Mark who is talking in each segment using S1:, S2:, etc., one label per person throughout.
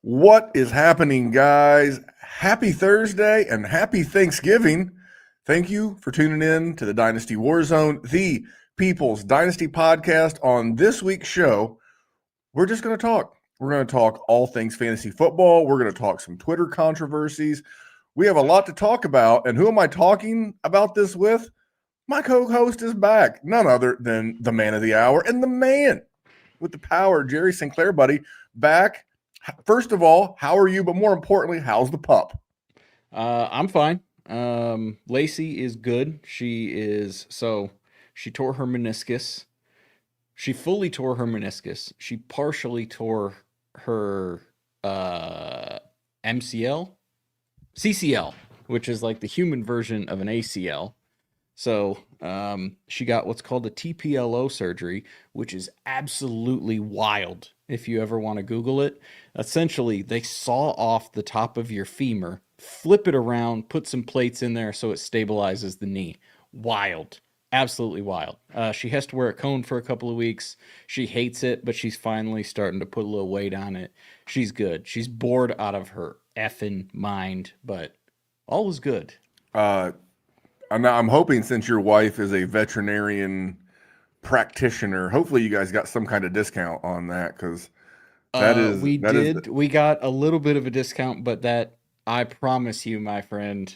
S1: What is happening, guys? Happy Thursday and happy Thanksgiving. Thank you for tuning in to the Dynasty WarZone, the People's Dynasty podcast. On this week's show, we're just going to talk. We're going to talk all things fantasy football. We're going to talk some Twitter controversies. We have a lot to talk about. And who am I talking about this with? My co-host is back. None other than the man of the hour and the man with the power, Jerry Sinclair, buddy, back. First of all, how are you? But more importantly, how's the pup?
S2: I'm fine. Lacey is good. She tore her meniscus. She fully tore her meniscus. She partially tore her MCL, CCL, which is like the human version of an ACL. So she got what's called a TPLO surgery, which is absolutely wild if you ever want to Google it. Essentially, they saw off the top of your femur, flip it around, put some plates in there so it stabilizes the knee. Wild. Absolutely wild. She has to wear a cone for a couple of weeks. She hates it, but she's finally starting to put a little weight on it. She's good. She's bored out of her effing mind, but all is good.
S1: I'm hoping, since your wife is a veterinarian practitioner, hopefully you guys got some kind of discount on that, because
S2: We got a little bit of a discount, but that, I promise you, my friend,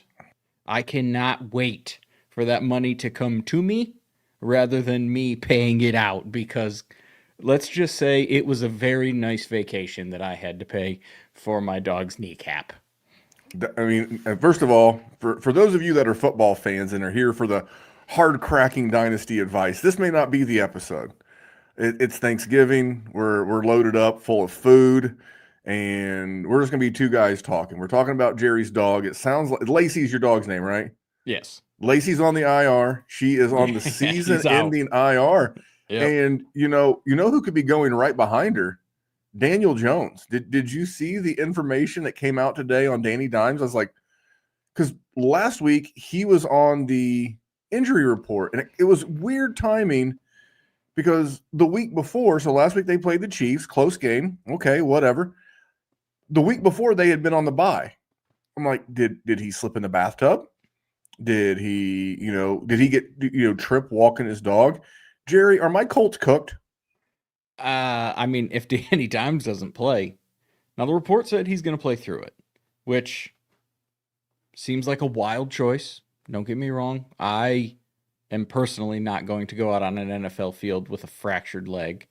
S2: I cannot wait for that money to come to me rather than me paying it out, because let's just say it was a very nice vacation that I had to pay for my dog's kneecap.
S1: I mean, first of all, for those of you that are football fans and are here for the hard-cracking dynasty advice, this may not be the episode. It's Thanksgiving. We're loaded up, full of food, and we're just gonna be two guys talking. We're talking about Jerry's dog. It sounds like Lacey's your dog's name, right?
S2: Yes.
S1: Lacey's on the IR. She is on the
S2: He's out.
S1: season-ending IR,
S2: Yep.
S1: and you know who could be going right behind her? Daniel Jones. Did you see the information that came out today on Danny Dimes? I was like, because last week he was on the injury report, and it was weird timing because the week before, so last week they played the Chiefs, close game. Okay, whatever. The week before they had been on the bye. I'm like, did he slip in the bathtub? Did he get trip walking his dog? Jerry, are my Colts cooked?
S2: I mean, if Danny Dimes doesn't play, now the report said he's going to play through it, which seems like a wild choice. Don't get me wrong. I am personally not going to go out on an NFL field with a fractured leg.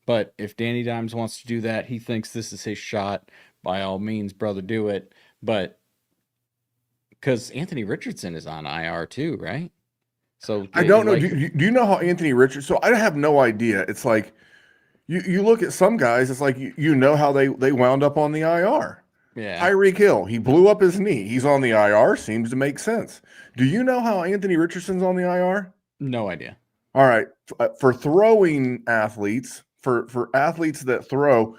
S2: But if Danny Dimes wants to do that, he thinks this is his shot, by all means, brother, do it. But because Anthony Richardson is on IR too, right? So
S1: I don't know.
S2: like,
S1: Do you know how Anthony Richardson? So I have no idea. It's like you look at some guys. It's like you know how they wound up on the IR.
S2: yeah,
S1: Tyreek Hill, he blew up his knee. He's on the IR. Seems to make sense. Do you know how Anthony Richardson's on the IR?
S2: no idea.
S1: All right, for throwing athletes, for athletes that throw,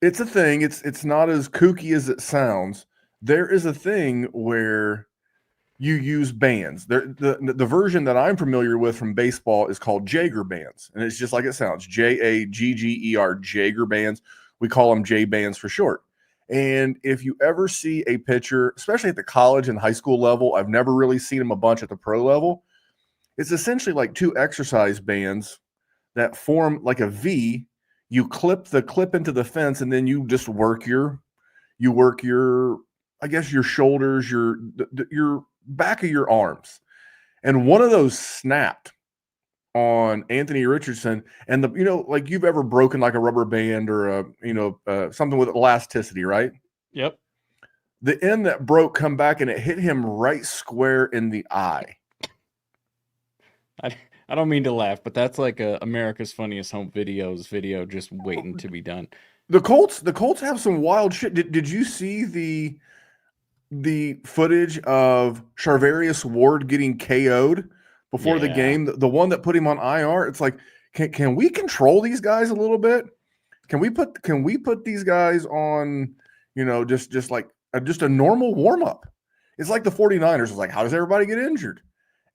S1: it's a thing. It's not as kooky as it sounds. There is a thing where you use bands. The version that I'm familiar with from baseball is called Jaeger bands, and it's just like it sounds, Jagger, Jaeger bands. We call them J bands for short. And if you ever see a pitcher, especially at the college and high school level, I've never really seen them a bunch at the pro level. It's essentially like two exercise bands that form like a V. You clip the clip into the fence, and then you just work your, I guess, your shoulders, your back of your arms. And one of those snapped on Anthony Richardson, and like you've ever broken like a rubber band or something with elasticity, right?
S2: Yep.
S1: The end that broke come back and it hit him right square in the eye.
S2: I don't mean to laugh, but that's like a America's Funniest Home Videos video just waiting to be done.
S1: The Colts have some wild shit. Did you see the footage of Charvarius Ward getting KO'd before the game? The one that put him on IR. It's like, can we control these guys a little bit? Can we put these guys on, just like just a normal warm up? It's like the 49ers. It's like, how does everybody get injured?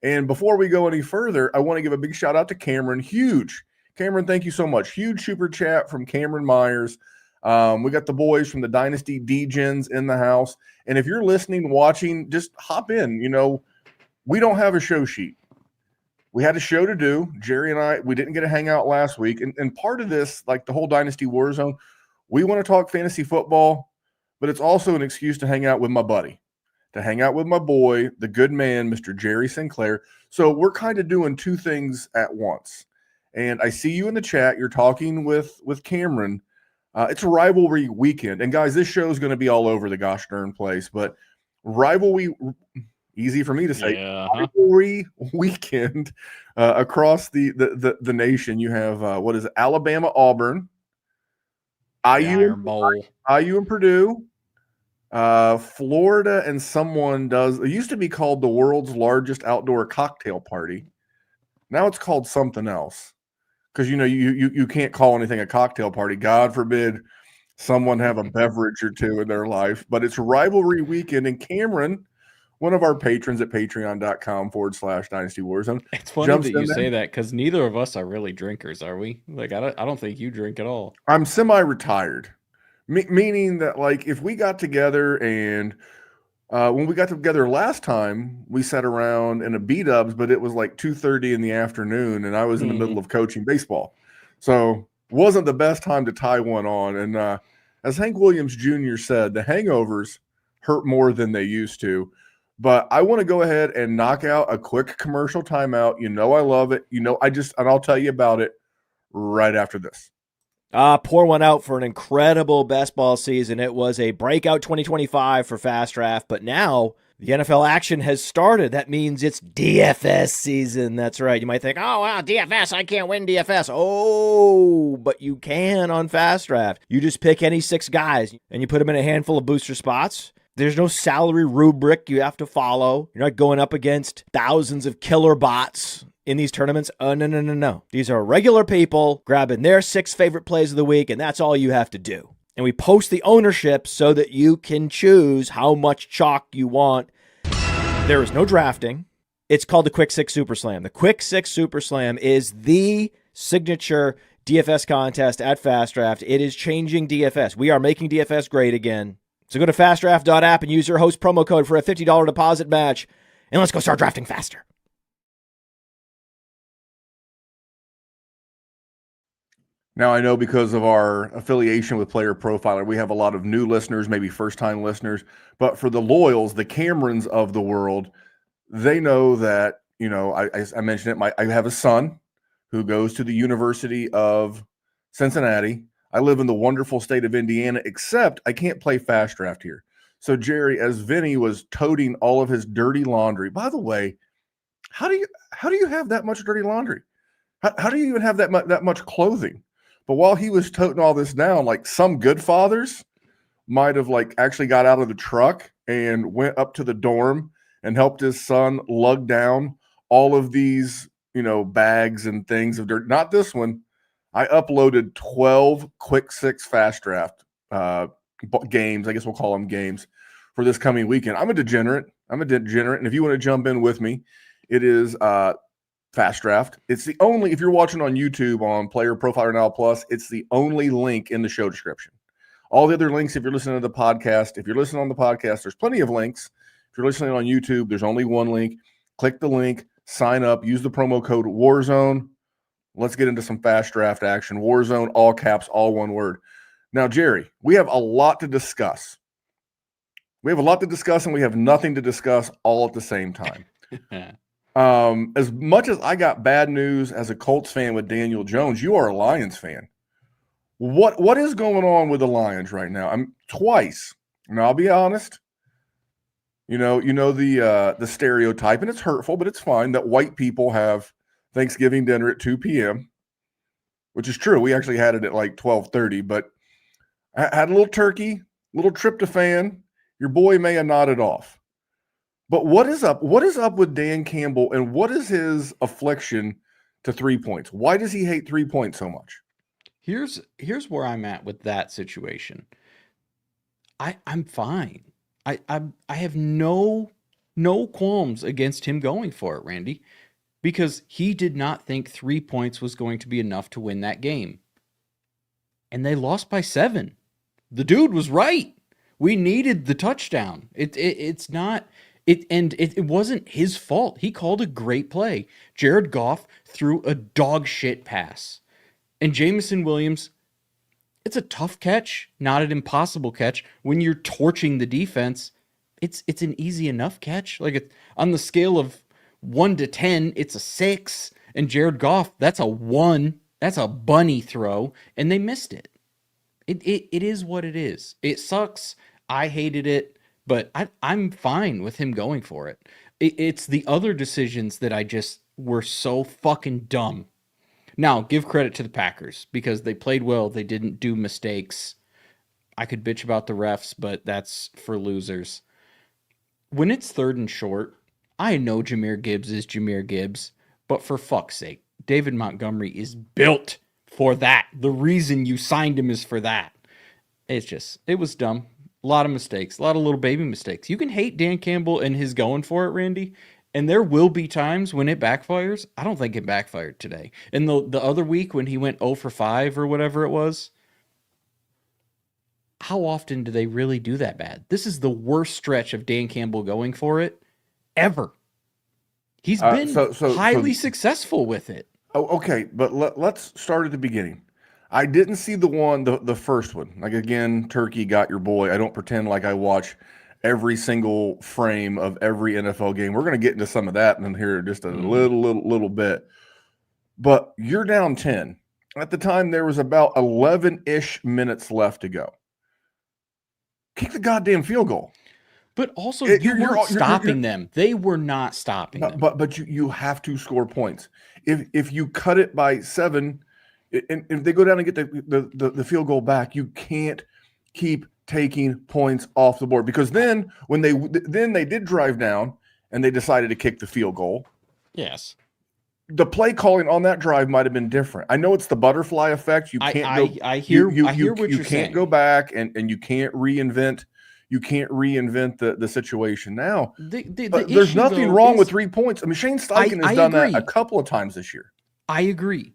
S1: And before we go any further, I want to give a big shout out to Cameron. Cameron, thank you so much. Huge super chat from Cameron Myers. We got the boys from the Dynasty DGens in the house. And if you're listening, watching, just hop in. We don't have a show sheet. We had a show to do. Jerry and I, we didn't get to hang out last week. And part of this, like the whole Dynasty WarZone, we want to talk fantasy football, but it's also an excuse to hang out with my buddy, to hang out with my boy, the good man, Mr. Jerry Sinclair. So we're kind of doing two things at once. And I see you in the chat. You're talking with Cameron. It's a rivalry weekend. And guys, this show is going to be all over the gosh darn place, but rivalry, easy for me to say, rivalry weekend across the nation. You have, what is it, Alabama, Auburn, IU and Purdue, Florida, and it used to be called the world's largest outdoor cocktail party. Now it's called something else. Because you can't call anything a cocktail party. God forbid someone have a beverage or two in their life. But it's rivalry weekend. And Cameron, one of our patrons at patreon.com/Dynasty WarZone.
S2: It's funny that you say that because neither of us are really drinkers, are we? Like, I don't think you drink at all.
S1: I'm semi-retired, meaning that, like, if we got together and when we got together last time, we sat around in a B-dubs, but it was like 2:30 in the afternoon, and I was in the middle of coaching baseball. So wasn't the best time to tie one on. And as Hank Williams Jr. said, the hangovers hurt more than they used to. But I want to go ahead and knock out a quick commercial timeout. I love it. And I'll tell you about it right after this.
S3: Pour one out for an incredible best ball season. It was a breakout 2025 for Fast Draft, but now the NFL action has started. That means it's DFS season. That's right. You might think, oh, wow, DFS, I can't win DFS. Oh, but you can on Fast Draft. You just pick any 6 guys, and you put them in a handful of booster spots. There's no salary rubric you have to follow. You're not going up against thousands of killer bots in these tournaments. Oh, no. These are regular people grabbing their 6 favorite plays of the week, and that's all you have to do. And we post the ownership so that you can choose how much chalk you want. There is no drafting. It's called the Quick 6 Super Slam. The Quick 6 Super Slam is the signature DFS contest at Fast Draft. It is changing DFS. We are making DFS great again. So go to fastdraft.app and use your host promo code for a $50 deposit match, and let's go start drafting faster.
S1: Now, I know because of our affiliation with Player Profiler, we have a lot of new listeners, maybe first-time listeners. But for the loyals, the Camerons of the world, they know that, I mentioned it, I have a son who goes to the University of Cincinnati. I live in the wonderful state of Indiana, except I can't play Fast Draft here. So, Jerry, as Vinny was toting all of his dirty laundry, by the way, how do you have that much dirty laundry? How do you even have that much clothing? But while he was toting all this down, like some good fathers might have actually got out of the truck and went up to the dorm and helped his son lug down all of these, bags and things of dirt. Not this one. I uploaded 12 Quick 6 Fast Draft games. I guess we'll call them games for this coming weekend. I'm a degenerate. And if you want to jump in with me, it is Fast Draft. It's the only, if you're watching on YouTube on Player Profiler Now Plus, it's the only link in the show description. All the other links, if you're listening to the podcast, there's plenty of links. If you're listening on YouTube, there's only one link. Click the link, sign up, use the promo code WarZone. Let's get into some Fast Draft action. WarZone, all caps, all one word. Now, Jerry, we have a lot to discuss. And we have nothing to discuss all at the same time. As much as I got bad news as a Colts fan with Daniel Jones, you are a Lions fan. What is going on with the Lions right now? I'm twice, and I'll be honest. The stereotype, and it's hurtful, but it's fine that white people have Thanksgiving dinner at 2 p.m., which is true. We actually had it at 12:30, but I had a little turkey, little tryptophan. Your boy may have nodded off. But what is up? What is up with Dan Campbell, and what is his affliction to 3 points? Why does he hate 3 points so much?
S2: Here's where I'm at with that situation. I'm fine. I have no qualms against him going for it, Randy, because he did not think 3 points was going to be enough to win that game. And they lost by 7. The dude was right. We needed the touchdown. It's not it wasn't his fault. He called a great play. Jared Goff threw a dog shit pass. And Jameson Williams, it's a tough catch, not an impossible catch. When you're torching the defense, it's an easy enough catch. Like on the scale of 1 to 10, it's a 6. And Jared Goff, that's a 1. That's a bunny throw, and they missed it. It is what it is. It sucks. I hated it, but I'm fine with him going for it. It's the other decisions that I just were so fucking dumb. Now, give credit to the Packers because they played well. They didn't do mistakes. I could bitch about the refs, but that's for losers. When it's 3rd and short, I know Jahmyr Gibbs is Jahmyr Gibbs, but for fuck's sake, David Montgomery is built for that. The reason you signed him is for that. It was dumb. A lot of mistakes, a lot of little baby mistakes. You can hate Dan Campbell and his going for it, Randy, and there will be times when it backfires. I don't think it backfired today. And the other week when he went 0 for 5 or whatever it was, how often do they really do that bad? This is the worst stretch of Dan Campbell going for it ever. He's been highly successful with it.
S1: Oh, okay, but let's start at the beginning. I didn't see the first one. Like, again, Turkey got your boy. I don't pretend like I watch every single frame of every NFL game. We're going to get into some of that in here just a little bit. But you're down 10. At the time, there was about 11-ish minutes left to go. Kick the goddamn field goal.
S2: But also, you weren't stopping them. They were not stopping them.
S1: But you have to score points. If you cut it by 7, and if they go down and get the field goal back, you can't keep taking points off the board, because then when they did drive down and they decided to kick the field goal.
S2: Yes.
S1: The play calling on that drive might have been different. I know it's the butterfly effect. You can't
S2: I hear what you're saying.
S1: You can't go back and you can't reinvent. You can't reinvent the situation now. But there's nothing wrong with 3 points. I mean, Shane Steichen has done that a couple of times this year.
S2: I agree.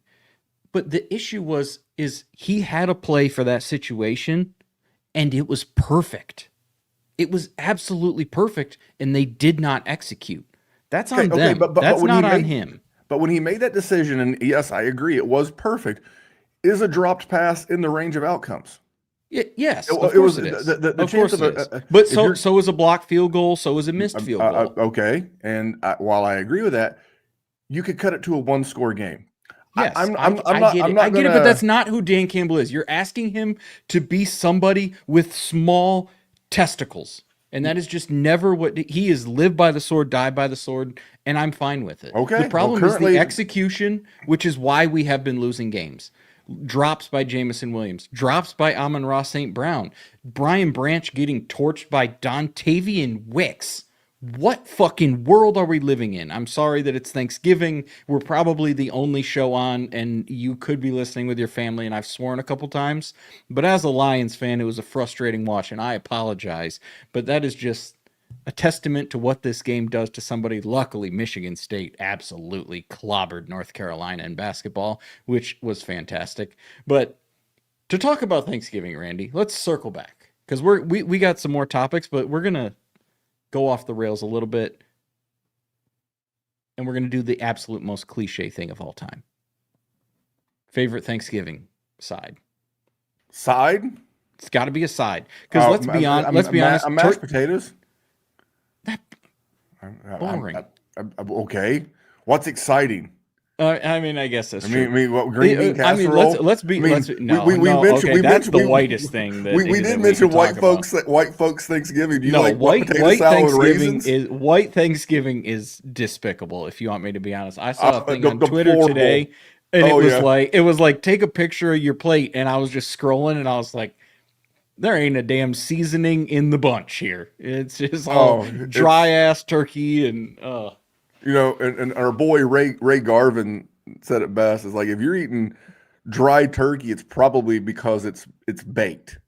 S2: But the issue is he had a play for that situation, and it was perfect. It was absolutely perfect, and they did not execute. That's on them. That's not on him.
S1: But when he made that decision, and yes, I agree, it was perfect, is a dropped pass in the range of outcomes?
S2: Yes, of course it is. Of course it is. But so is a blocked field goal, so is a missed field goal.
S1: Okay, and while I agree with that, you could cut it to a 1-score game.
S2: Yes, I get it, but that's not who Dan Campbell is. You're asking him to be somebody with small testicles, and that is just never what he is. Live by the sword, die by the sword, and I'm fine with it.
S1: Okay.
S2: The problem is the execution, which is why we have been losing games. Drops by Jameson Williams, drops by Amon-Ra St. Brown, Brian Branch getting torched by Dontavian Wicks. What fucking world are we living in? I'm sorry that it's Thanksgiving. We're probably the only show on, and you could be listening with your family, and I've sworn a couple times. But as a Lions fan, it was a frustrating watch, and I apologize. But that is just a testament to what this game does to somebody. Luckily, Michigan State absolutely clobbered North Carolina in basketball, which was fantastic. But to talk about Thanksgiving, Randy, let's circle back, because we got some more topics, but we're going to go off the rails a little bit, and we're going to do the absolute most cliche thing of all time. Favorite Thanksgiving side?
S1: Side?
S2: It's got to be a side, because let's be honest.
S1: Mashed potatoes.
S2: Boring.
S1: Okay. What's exciting?
S2: I mean, I guess that's true.
S1: I mean, what, green bean casserole?
S2: I mean, that's the whitest thing.
S1: We did mention white folks Thanksgiving. Do you like white potato salad
S2: white Thanksgiving is despicable, if you want me to be honest. I saw a thing on Twitter today, and it was like take a picture of your plate, and I was just scrolling, and I was like, there ain't a damn seasoning in the bunch here. It's just all dry ass turkey and
S1: you know, and our boy Ray Garvin said it best. It's like, if you're eating dry turkey, it's probably because it's baked.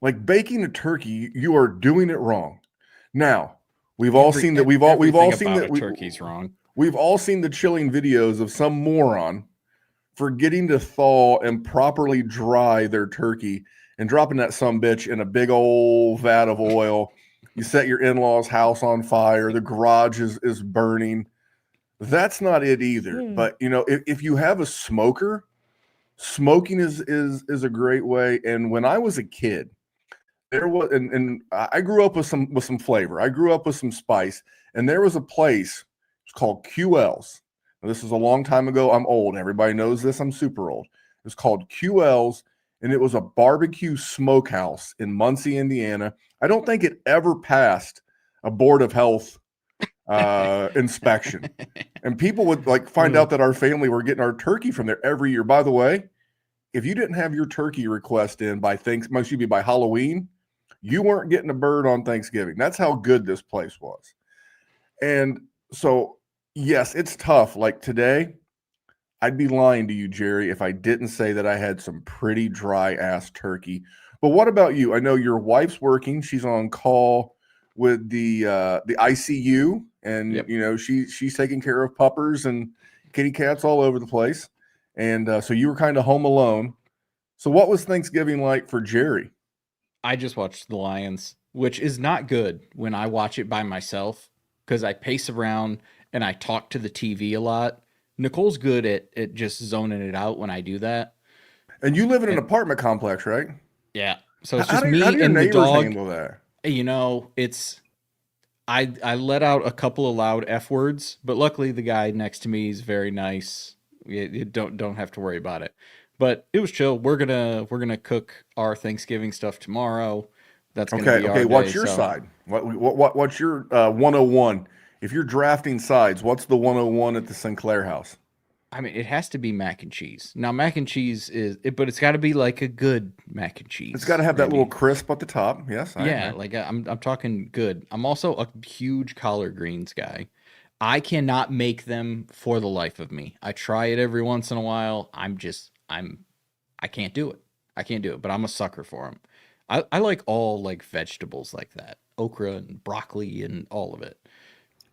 S1: Like, baking a turkey, you are doing it wrong. Now, we've all seen that
S2: turkey's wrong.
S1: We've all seen the chilling videos of some moron forgetting to thaw and properly dry their turkey and dropping that sumbitch in a big old vat of oil. You set your in-laws' house on fire. The garage is burning. That's not it either. But you know, if you have a smoker, smoking is a great way. And when I was a kid, there was, and I grew up with some flavor. I grew up with some spice, and there was a place. It's called QL's. Now, this is a long time ago. I'm old. Everybody knows this. I'm super old. It's called QL's, and it was a barbecue smokehouse in Muncie, Indiana. I don't think it ever passed a Board of Health inspection. And people would like find out that our family were getting our turkey from there every year. By the way, if you didn't have your turkey request in by by Halloween, you weren't getting a bird on Thanksgiving. That's how good this place was. And so, yes, it's tough. Like today, I'd be lying to you, Jerry, if I didn't say that I had some pretty dry ass turkey. But what about you? I know your wife's working. She's on call with the ICU, and you know she's taking care of puppers and kitty cats all over the place. And so you were kind of home alone. So what was Thanksgiving like for Jerry?
S2: I just watched the Lions, which is not good when I watch it by myself because I pace around and I talk to the TV a lot. Nicole's good at just zoning it out when I do that.
S1: And you live in an apartment complex, right?
S2: Yeah. So it's
S1: How
S2: just
S1: do
S2: me
S1: your
S2: and the
S1: neighbors
S2: dog.
S1: handle that?
S2: You know, it's I let out a couple of loud F words, but luckily the guy next to me is very nice. You don't have to worry about it. But it was chill. We're gonna cook our Thanksgiving stuff tomorrow. That's gonna be our
S1: okay. What's
S2: day,
S1: your
S2: so.
S1: side? What's your 101? If you're drafting sides, what's the 101 at the Sinclair house?
S2: I mean, it has to be mac and cheese. Now, mac and cheese but it's got to be like a good mac and cheese.
S1: It's got to have that little crisp at the top. Yes.
S2: Like I'm talking good. I'm also a huge collard greens guy. I cannot make them for the life of me. I try it every once in a while. I can't do it. I can't do it, but I'm a sucker for them. I like all like vegetables like that. Okra and broccoli and all of it.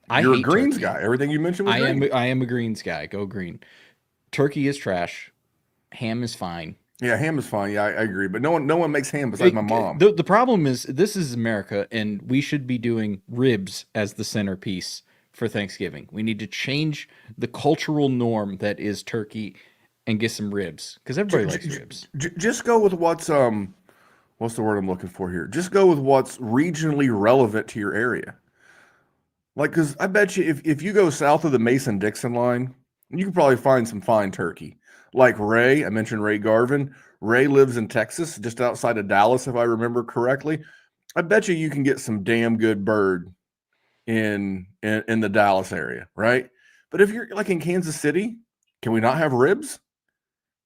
S1: You're
S2: hate
S1: a greens
S2: turkey.
S1: guy. Everything you mentioned was green.
S2: I am a greens guy. Go green. Turkey is trash. Ham is fine.
S1: Yeah, ham is fine. Yeah, I agree. But no one makes ham besides my mom.
S2: The problem is this is America, and we should be doing ribs as the centerpiece for Thanksgiving. We need to change the cultural norm that is turkey and get some ribs because everybody likes ribs.
S1: Just go with what's the word I'm looking for here? Just go with what's regionally relevant to your area. Like, because I bet you if you go south of the Mason-Dixon line, you can probably find some fine turkey. Like Ray, I mentioned Ray Garvin. Ray lives in Texas, just outside of Dallas, if I remember correctly. I bet you can get some damn good bird in the Dallas area, right? But if you're like in Kansas City, can we not have ribs?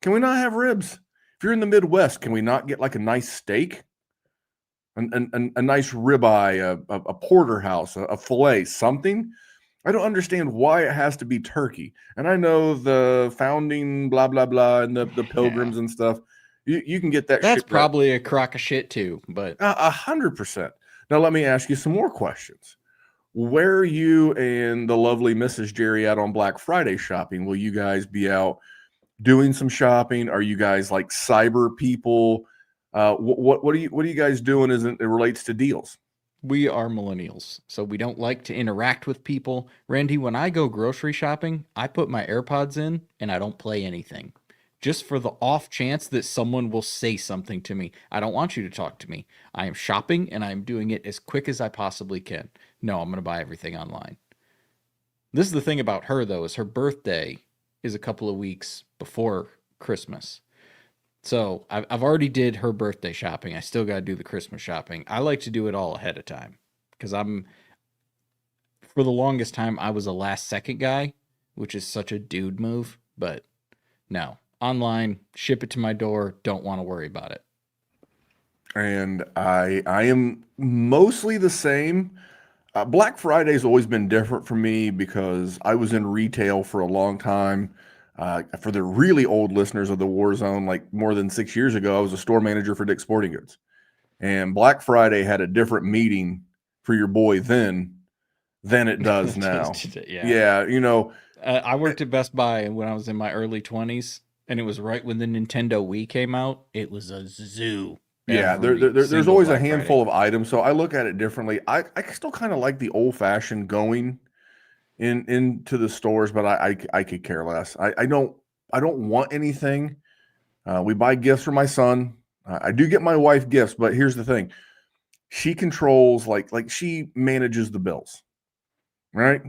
S1: Can we not have ribs? If you're in the Midwest, can we not get like a nice steak? A nice ribeye, a porterhouse, a filet, something. I don't understand why it has to be turkey. And I know the founding blah, blah, blah, and the pilgrims and stuff. You can get that.
S2: That's
S1: shit
S2: probably a crock of shit too, but
S1: 100%. Now, let me ask you some more questions. Where are you and the lovely Mrs. Jerry out on Black Friday shopping? Will you guys be out doing some shopping? Are you guys like cyber people? What are you guys doing as it relates to deals?
S2: we are millennials, so we don't like to interact with people. Randy, when I go grocery shopping, I put my AirPods in and I don't play anything. Just for the off chance that someone will say something to me. I don't want you to talk to me. I am shopping and I'm doing it as quick as I possibly can. No, I'm going to buy everything online. This is the thing about her, though, is her birthday is a couple of weeks before Christmas. So I've already did her birthday shopping. I still got to do the Christmas shopping. I like to do it all ahead of time because for the longest time, I was a last second guy, which is such a dude move. But no, online, ship it to my door. Don't want to worry about it.
S1: And I am mostly the same. Black Friday's always been different for me because I was in retail for a long time. For the really old listeners of the WarZone, like more than 6 years ago, I was a store manager for Dick's Sporting Goods. And Black Friday had a different meaning for your boy then than it does now. Yeah, you know.
S2: I worked at Best Buy when I was in my early 20s, and it was right when the Nintendo Wii came out. It was a zoo.
S1: Yeah,
S2: every
S1: there's
S2: single
S1: always a
S2: Black
S1: handful
S2: Friday.
S1: of items, so I look at it differently. I still kind of like the old fashioned going into the stores, but I could care less. I don't want anything. We buy gifts for my son. I do get my wife gifts, but here's the thing: she controls like she manages the bills, right?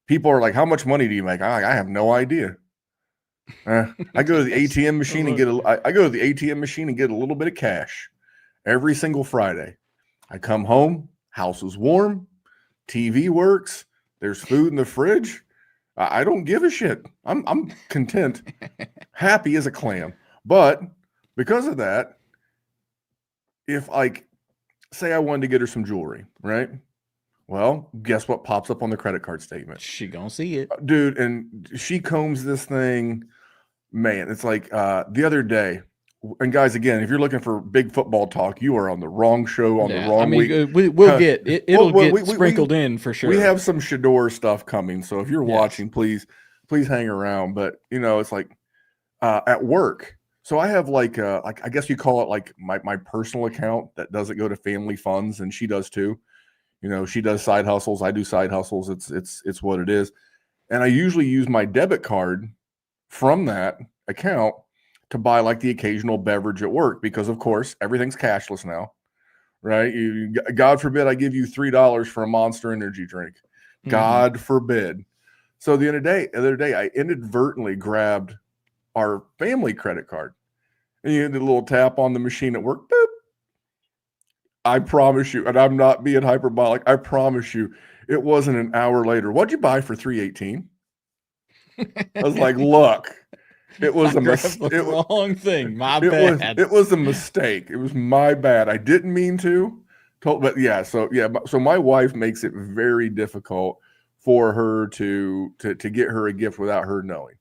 S1: People are like, "How much money do you make?" I have no idea. I go to the ATM machine and I go to the ATM machine and get a little bit of cash every single Friday. I come home, house is warm, TV works, there's food in the fridge. I don't give a shit. I'm content, happy as a clam. But because of that, if like say I wanted to get her some jewelry, right? Well, guess what pops up on the credit card statement?
S2: She gonna see it.
S1: Dude, and she combs this thing. Man, it's like the other day, and guys, again, if you're looking for big football talk, you are on the wrong show on the wrong week.
S2: We'll get it. It'll
S1: Well,
S2: get sprinkled in for sure.
S1: We have some Shedeur stuff coming, so if you're
S2: Yes.
S1: watching, please hang around. But it's like at work. So I have like I guess you call it like my personal account that doesn't go to family funds, and she does too. She does side hustles. I do side hustles. It's what it is. And I usually use my debit card from that account to buy like the occasional beverage at work because, of course, everything's cashless now, right? God forbid I give you $3 for a Monster Energy drink. God forbid. So the other day, I inadvertently grabbed our family credit card, and you did a little tap on the machine at work. Boop. I promise you, and I'm not being hyperbolic, I promise you, it wasn't an hour later. What'd you buy for $3.18? I was like, look, it was a mistake.
S2: Wrong thing. My bad.
S1: It was a mistake. It was my bad. I didn't mean to. But yeah, so my wife makes it very difficult for her to get her a gift without her knowing.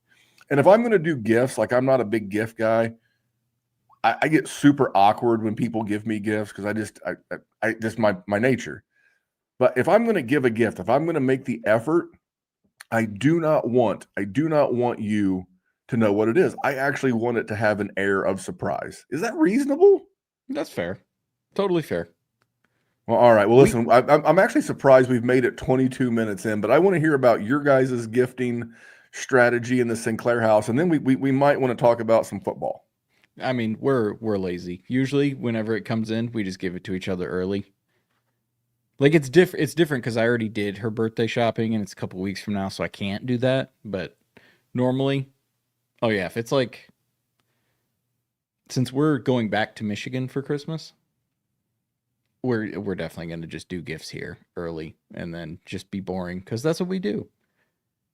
S1: And if I'm going to do gifts, like I'm not a big gift guy, I get super awkward when people give me gifts because I just my nature. But if I'm going to give a gift, if I'm going to make the effort, I do not want you to know what it is. I actually want it to have an air of surprise. Is that reasonable?
S2: That's fair. Totally fair.
S1: Well, all right. Well, listen, I'm actually surprised we've made it 22 minutes in, but I want to hear about your guys' gifting strategy in the Sinclair house, and then we might want to talk about some football.
S2: I mean, we're lazy. Usually, whenever it comes in, we just give it to each other early. Like it's different because I already did her birthday shopping, and it's a couple weeks from now, so I can't do that. But normally, oh yeah, if it's like, since we're going back to Michigan for Christmas, we're definitely going to just do gifts here early, and then just be boring because that's what we do.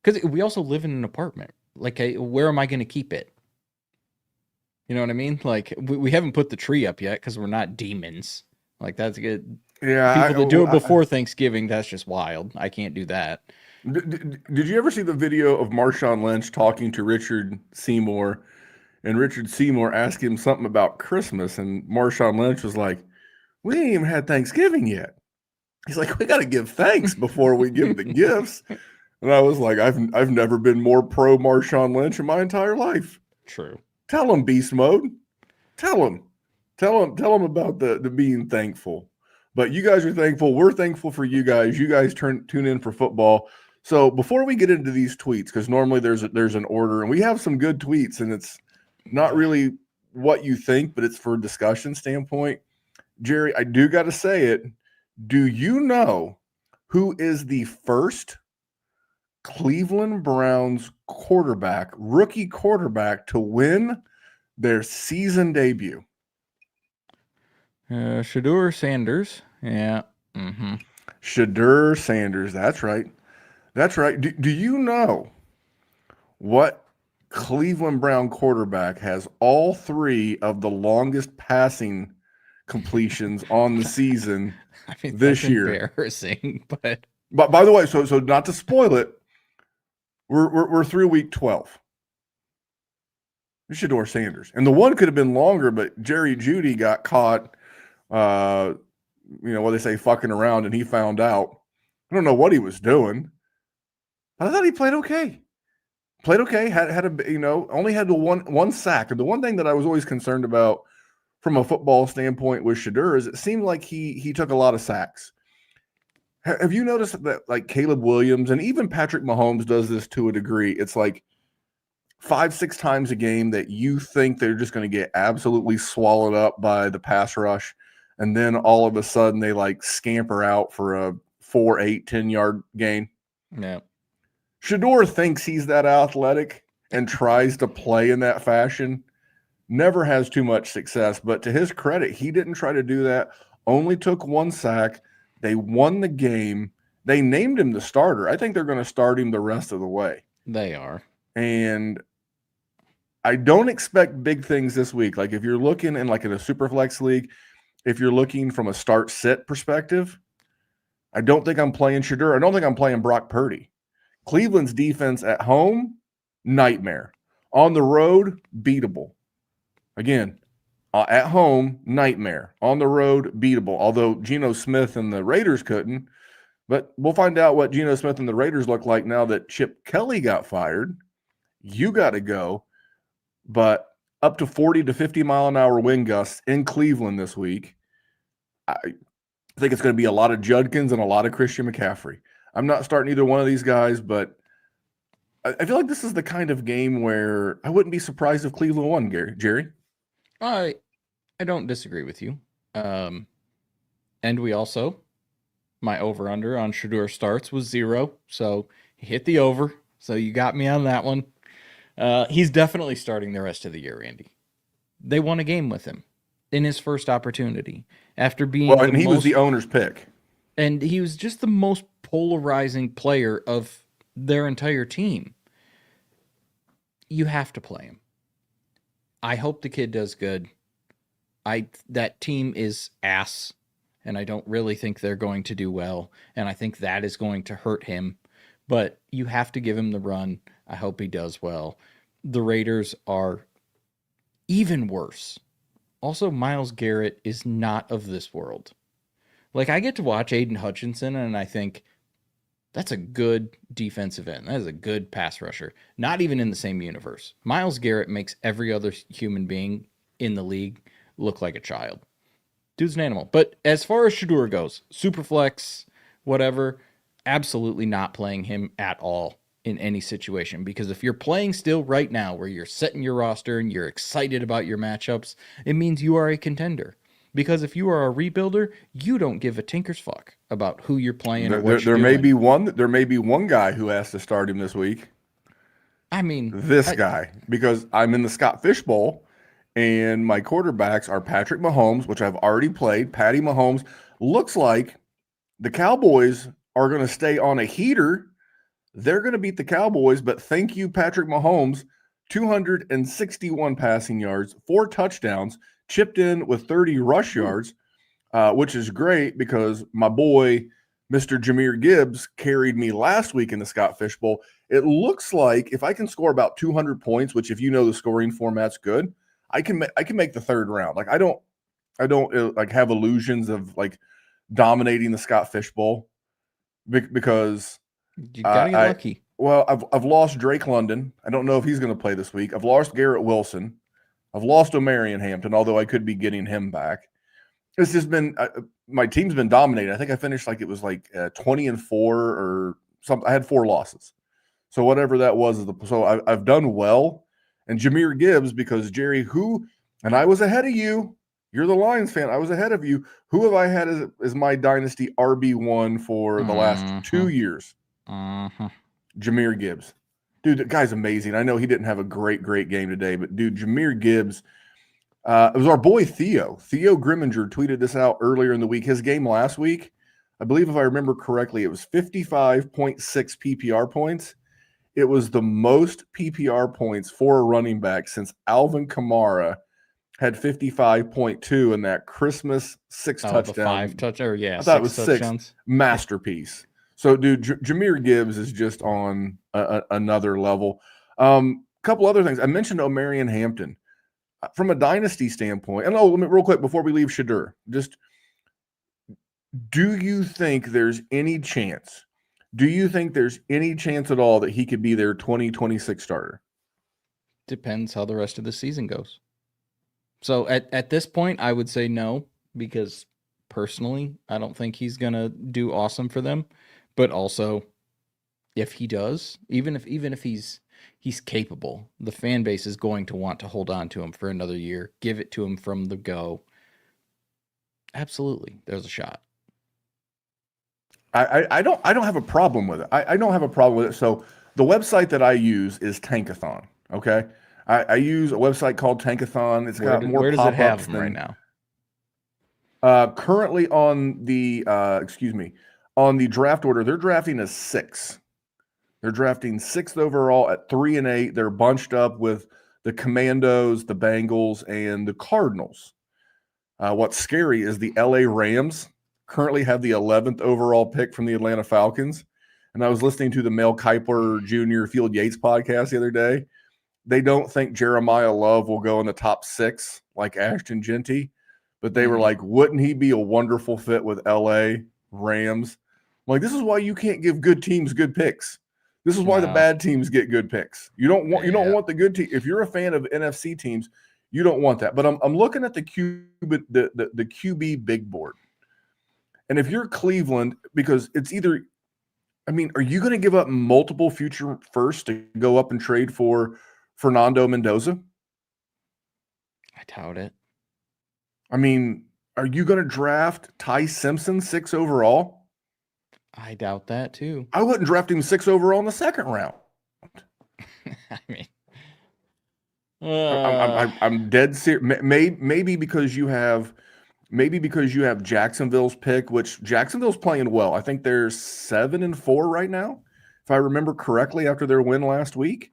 S2: Because we also live in an apartment. Like, where am I going to keep it? You know what I mean? Like, we haven't put the tree up yet because we're not demons. Like, that's good.
S1: Yeah,
S2: People that do it before Thanksgiving, that's just wild. I can't do that.
S1: Did you ever see the video of Marshawn Lynch talking to Richard Seymour, and Richard Seymour asked him something about Christmas, and Marshawn Lynch was like, "We ain't even had Thanksgiving yet." He's like, "We got to give thanks before we give the gifts." And I was like, I've never been more pro Marshawn Lynch in my entire life.
S2: True.
S1: Tell him beast mode. Tell him about the being thankful. But you guys are thankful. We're thankful for you guys. You guys tune in for football. So before we get into these tweets, because normally there's an order, and we have some good tweets, and it's not really what you think, but it's for a discussion standpoint. Jerry, I do got to say it. Do you know who is the first Cleveland Browns rookie quarterback to win their season debut?
S2: Shedeur Sanders. Yeah. Mm-hmm.
S1: Shedeur Sanders. That's right. That's right. Do you know what Cleveland Brown quarterback has all three of the longest passing completions on the season this year?
S2: Embarrassing, but
S1: by the way, so not to spoil it, we're through week 12. Shedeur Sanders, and the one could have been longer, but Jerry Jeudy got caught. What they say, fucking around, and he found out. I don't know what he was doing, but I thought he played okay. Had a only had the one sack. And the one thing that I was always concerned about from a football standpoint with Shedeur is it seemed like he took a lot of sacks. Have you noticed that like Caleb Williams and even Patrick Mahomes does this to a degree? It's like 5-6 times a game that you think they're just going to get absolutely swallowed up by the pass rush. And then all of a sudden they like scamper out for a 4, 8, 10-yard gain.
S2: Yeah.
S1: Shedeur thinks he's that athletic and tries to play in that fashion. Never has too much success, but to his credit, he didn't try to do that. Only took 1 sack. They won the game. They named him the starter. I think they're going to start him the rest of the way.
S2: They are.
S1: And I don't expect big things this week. Like if you're looking in like in a superflex league, if you're looking from a start-sit perspective, I don't think I'm playing Shedeur. I don't think I'm playing Brock Purdy. Cleveland's defense at home, nightmare. On the road, beatable. Again, at home, nightmare. On the road, beatable. Although Geno Smith and the Raiders couldn't. But we'll find out what Geno Smith and the Raiders look like now that Chip Kelly got fired. You got to go. But up to 40 to 50 mile an hour wind gusts in Cleveland this week. I think it's going to be a lot of Judkins and a lot of Christian McCaffrey. I'm not starting either one of these guys, but I feel like this is the kind of game where I wouldn't be surprised if Cleveland won, Jerry.
S2: I don't disagree with you. And we also, my over-under on Shedeur starts was 0, so he hit the over. So you got me on that one. He's definitely starting the rest of the year, Randy. They won a game with him in his first opportunity after being
S1: and he was the owner's pick.
S2: And he was just the most polarizing player of their entire team. You have to play him. I hope the kid does good. That team is ass, and I don't really think they're going to do well, and I think that is going to hurt him. But you have to give him the run. I hope he does well. The Raiders are even worse. Also, Myles Garrett is not of this world. Like, I get to watch Aiden Hutchinson, and I think that's a good defensive end. That is a good pass rusher. Not even in the same universe. Myles Garrett makes every other human being in the league look like a child. Dude's an animal. But as far as Shedeur goes, superflex, whatever, absolutely not playing him at all in any situation. Because if you're playing still right now where you're setting your roster and you're excited about your matchups, it means you are a contender. Because if you are a rebuilder, you don't give a tinker's fuck about who you're playing or what you're doing.
S1: There may be one guy who has to start him this week.
S2: I mean,
S1: this guy, because I'm in the Scott Fish Bowl, and my quarterbacks are Patrick Mahomes, which I've already played. Patty Mahomes. Looks like the Cowboys are going to stay on a heater. They're going to beat the Cowboys, but thank you, Patrick Mahomes. 261 passing yards, 4 touchdowns, chipped in with 30 rush yards, which is great because my boy, Mr. Jahmyr Gibbs, carried me last week in the Scott Fish Bowl. It looks like if I can score about 200 points, which if you know the scoring format's good, I can make the third round. Like I don't like have illusions of like dominating the Scott Fish Bowl because
S2: you gotta get lucky.
S1: Well, I've lost Drake London. I don't know if he's going to play this week. I've lost Garrett Wilson. I've lost O'Marion Hampton, although I could be getting him back. It's just been my team's been dominated. I think I finished like it was like 20-4 or something. I had 4 losses, so whatever that was. So I've done well. And Jahmyr Gibbs, because Jerry, and I was ahead of you. You're the Lions fan. I was ahead of you. Who have I had as my dynasty RB1 for the last 2 years? Jahmyr Gibbs. Dude, the guy's amazing. I know he didn't have a great game today, but dude, Jahmyr Gibbs, it was our boy Theo. Theo Grimminger tweeted this out earlier in the week. His game last week, I believe if I remember correctly, it was 55.6 PPR points. It was the most PPR points for a running back since Alvin Kamara had 55.2 in that Christmas 6 touchdown.
S2: 5 touchdowns. Yeah,
S1: I thought it was
S2: touchdowns.
S1: 6 masterpiece. So, dude, Jahmyr Gibbs is just on another level. Couple other things. I mentioned O'Marion Hampton. From a dynasty standpoint, and let me real quick before we leave Shedeur, just do you think there's any chance? Do you think there's any chance at all that he could be their 2026 starter?
S2: Depends how the rest of the season goes. So at this point, I would say no, because personally, I don't think he's gonna do awesome for them. But also, if he does, even if he's capable, the fan base is going to want to hold on to him for another year, give it to him from the go. Absolutely, there's a shot.
S1: I don't have a problem with it. I don't have a problem with it. So the website that I use is Tankathon. Okay, I use a website called Tankathon. It's got more
S2: where does it have
S1: pop-ups
S2: him
S1: than
S2: right now?
S1: Currently on the on the draft order, they're drafting a 6. They're drafting 6th overall at 3 and 8. They're bunched up with the Commandos, the Bengals, and the Cardinals. What's scary is the LA Rams currently have the 11th overall pick from the Atlanta Falcons. And I was listening to the Mel Kiper Jr. Field Yates podcast the other day. They don't think Jeremiah Love will go in the top 6 like Ashton Genty, but they were like, wouldn't he be a wonderful fit with LA Rams? I'm like, this is why you can't give good teams good picks. This is why the bad teams get good picks. You don't want the good team. If you're a fan of NFC teams, you don't want that. But I'm looking at the QB big board. And if you're Cleveland, because it's either, I mean, are you going to give up multiple future firsts to go up and trade for Fernando Mendoza?
S2: I doubt it.
S1: I mean, are you going to draft Ty Simpson 6 overall?
S2: I doubt that too.
S1: I wouldn't draft him 6 overall in the second round.
S2: I mean,
S1: I'm dead serious. Maybe because you have Jacksonville's pick, which Jacksonville's playing well. I think they're 7-4 right now, if I remember correctly, after their win last week.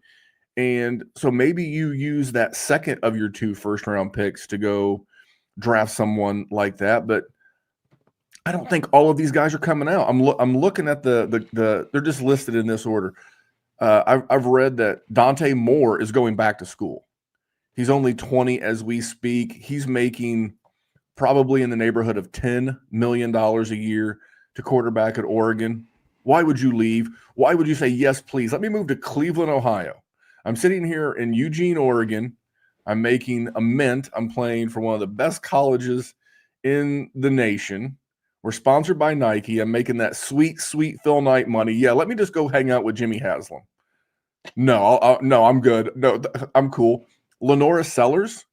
S1: And so maybe you use that second of your 2 first-round picks to go draft someone like that. But I don't think all of these guys are coming out. I'm looking at the they're just listed in this order. I've read that Dante Moore is going back to school. He's only 20 as we speak. He's making probably in the neighborhood of $10 million a year to quarterback at Oregon. Why would you leave? Why would you say, yes, please? Let me move to Cleveland, Ohio. I'm sitting here in Eugene, Oregon. I'm making a mint. I'm playing for one of the best colleges in the nation. We're sponsored by Nike. I'm making that sweet, sweet Phil Knight money. Yeah, let me just go hang out with Jimmy Haslam. No, no, I'm good. No, I'm cool. Lenora Sellers,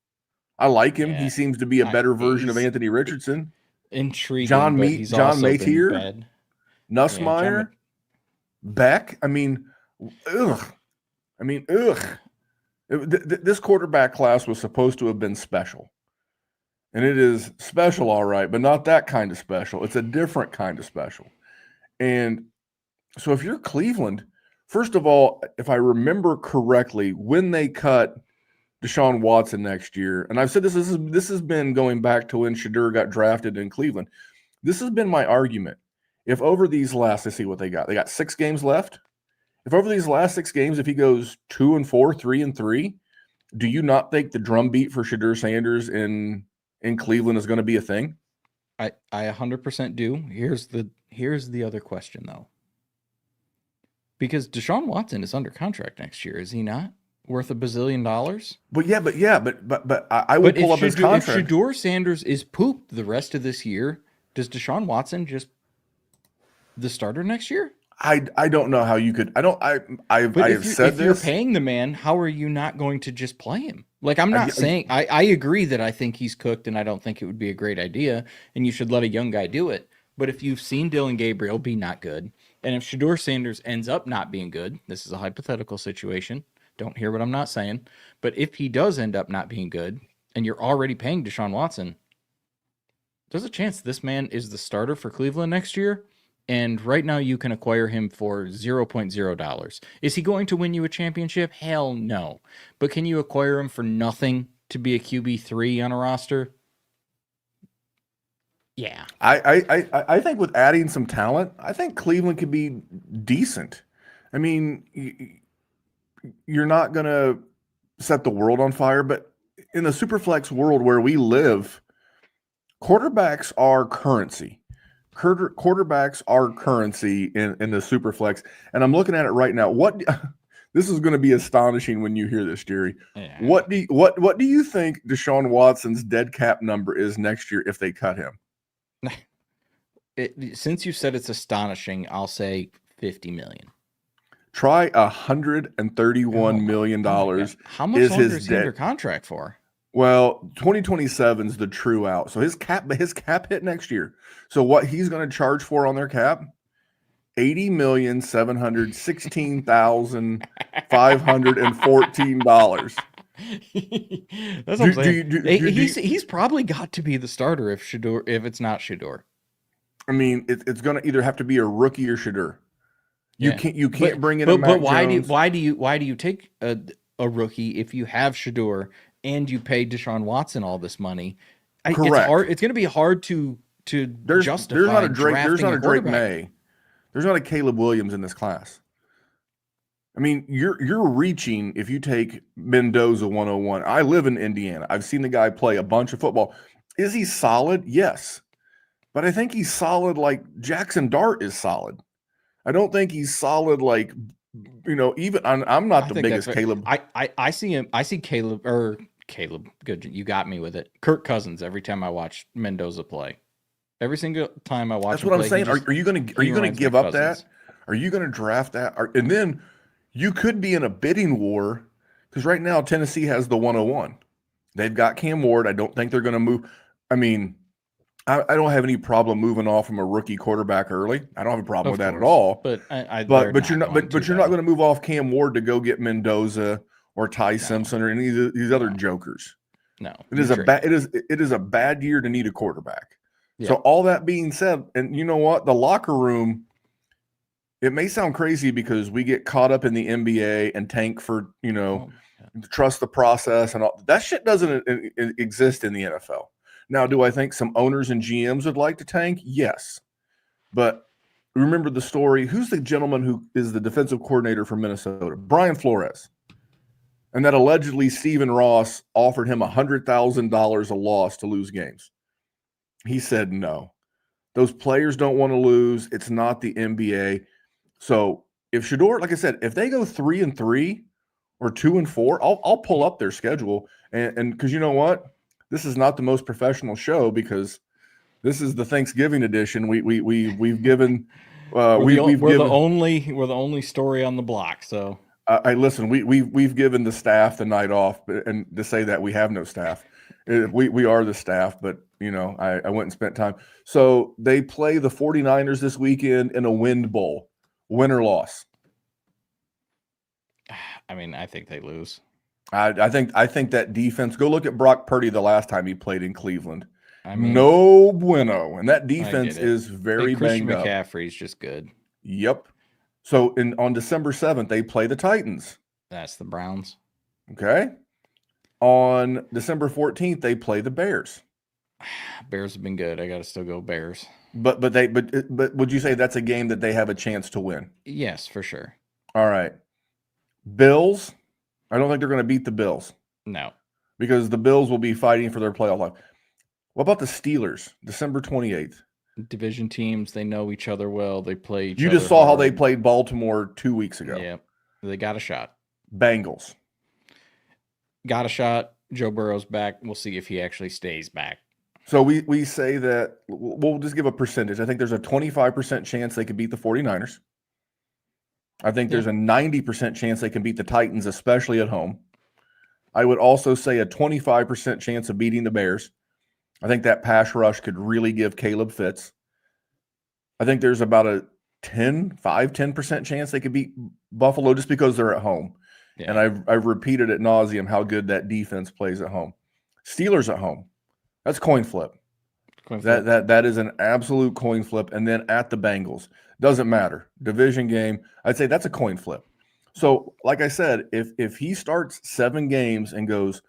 S1: I like him.
S2: Yeah,
S1: he seems to be a better version of Anthony Richardson.
S2: Intriguing.
S1: John
S2: Matier,
S1: Nussmeier, Beck. I mean, ugh. This quarterback class was supposed to have been special. And it is special, all right, but not that kind of special. It's a different kind of special. And so if you're Cleveland, first of all, if I remember correctly, when they cut Deshaun Watson next year, and I've said this has been going back to when Shedeur got drafted in Cleveland. This has been my argument. If over these last, let's see what they got 6 games left. If over these last 6 games, if he goes 2-4, 3-3, do you not think the drumbeat for Shedeur Sanders in Cleveland is going to be a thing?
S2: I 100% do. Here's the other question though. Because Deshaun Watson is under contract next year, is he not? Worth $1 bazillion?
S1: But I will pull up his contract.
S2: If Shedeur Sanders is pooped the rest of this year, does Deshaun Watson just the starter next year?
S1: I don't know how you could. I have said this.
S2: If you're paying the man, how are you not going to just play him? Like, I'm not saying I agree that I think he's cooked and I don't think it would be a great idea and you should let a young guy do it. But if you've seen Dylan Gabriel be not good, and if Shedeur Sanders ends up not being good, this is a hypothetical situation. Don't hear what I'm not saying. But if he does end up not being good and you're already paying Deshaun Watson, there's a chance this man is the starter for Cleveland next year. And right now you can acquire him for $0.0. Is he going to win you a championship? Hell no. But can you acquire him for nothing to be a QB3 on a roster? Yeah.
S1: I think with adding some talent, I think Cleveland could be decent. I mean, you're not going to set the world on fire, but in the superflex world where we live, quarterbacks are currency. Quarterbacks are currency in the superflex, and I'm looking at it right now. This is going to be astonishing when you hear this, Jerry.
S2: Yeah.
S1: What do you think Deshaun Watson's dead cap number is next year if they cut him?
S2: Since you said it's astonishing, I'll say 50 million.
S1: Try $131 million.
S2: How much
S1: is
S2: longer
S1: his
S2: is he under
S1: debt.
S2: contract for?
S1: Well, 2027 is the true out. So his cap hit next year. So what he's going to charge for on their cap, $80,716,514.
S2: That's what I'm saying. He's probably got to be the starter if it's not Shedeur.
S1: I mean, it's going to either have to be a rookie or Shedeur. You can't bring in.
S2: But why do you take a rookie if you have Shedeur and you pay Deshaun Watson all this money?
S1: Correct.
S2: It's going to be hard to justify.
S1: There's not a Drake. There's not a Drake
S2: quarterback.
S1: May. There's not a Caleb Williams in this class. I mean, you're reaching if you take Mendoza 101. I live in Indiana. I've seen the guy play a bunch of football. Is he solid? Yes. But I think he's solid like Jackson Dart is solid. I don't think he's solid like, even I'm not the biggest Caleb.
S2: I see him. I see Caleb. Good. You got me with it. Kirk Cousins every time I watch Mendoza play. Every single time I watch
S1: That's
S2: him
S1: what
S2: play,
S1: I'm saying. Are you going to give up
S2: Cousins.
S1: that? Are you going to draft that? And then you could be in a bidding war because right now Tennessee has the 101. They've got Cam Ward. I don't think they're going to move. I mean, I don't have any problem moving off from a rookie quarterback early. I don't have a problem with that at all.
S2: But
S1: you're not going to move off Cam Ward to go get Mendoza or Ty Simpson or any of these other jokers.
S2: No,
S1: it is a bad year to need a quarterback.
S2: Yeah.
S1: So all that being said, and you know what, the locker room. It may sound crazy because we get caught up in the NBA and tank for trust the process and all that shit doesn't exist in the NFL. Now, do I think some owners and GMs would like to tank? Yes. But remember the story. Who's the gentleman who is the defensive coordinator for Minnesota? Brian Flores. And that allegedly Stephen Ross offered him $100,000 a loss to lose games. He said no. Those players don't want to lose. It's not the NBA. So if Shedeur, like I said, if they go 3-3 or 2-4, I'll pull up their schedule. And because you know what? This is not the most professional show because this is the Thanksgiving edition. We've given
S2: we're the only story on the block. So
S1: listen. We've given the staff the night off, and to say that we have no staff, we are the staff. But I went and spent time. So they play the 49ers this weekend in a wind bowl, win or loss.
S2: I mean, I think they lose.
S1: I think that defense. Go look at Brock Purdy the last time he played in Cleveland.
S2: I mean,
S1: no bueno, and that defense is very banged up.
S2: McCaffrey's just good.
S1: Yep. So on December 7th, they play the Titans.
S2: That's the Browns.
S1: Okay. On December 14th, they play the Bears.
S2: Bears have been good. I got to still go Bears.
S1: But would you say that's a game that they have a chance to win?
S2: Yes, for sure.
S1: All right. Bills. I don't think they're going to beat the Bills.
S2: No.
S1: Because the Bills will be fighting for their playoff life. What about the Steelers? December 28th.
S2: Division teams, they know each other well. They play each other.
S1: You just saw how they played Baltimore 2 weeks ago.
S2: Yeah. They got a shot.
S1: Bengals.
S2: Got a shot. Joe Burrow's back. We'll see if he actually stays back.
S1: So we say that we'll just give a percentage. I think there's a 25% chance they could beat the 49ers. I think there's a 90% chance they can beat the Titans, especially at home. I would also say a 25% chance of beating the Bears. I think that pass rush could really give Caleb fits. I think there's about a 10% chance they could beat Buffalo just because they're at home. Yeah. And I've repeated ad nauseum how good that defense plays at home. Steelers at home. That's coin flip. That is an absolute coin flip. And then at the Bengals. Doesn't matter. Division game. I'd say that's a coin flip. So, like I said, if he starts 7 games and goes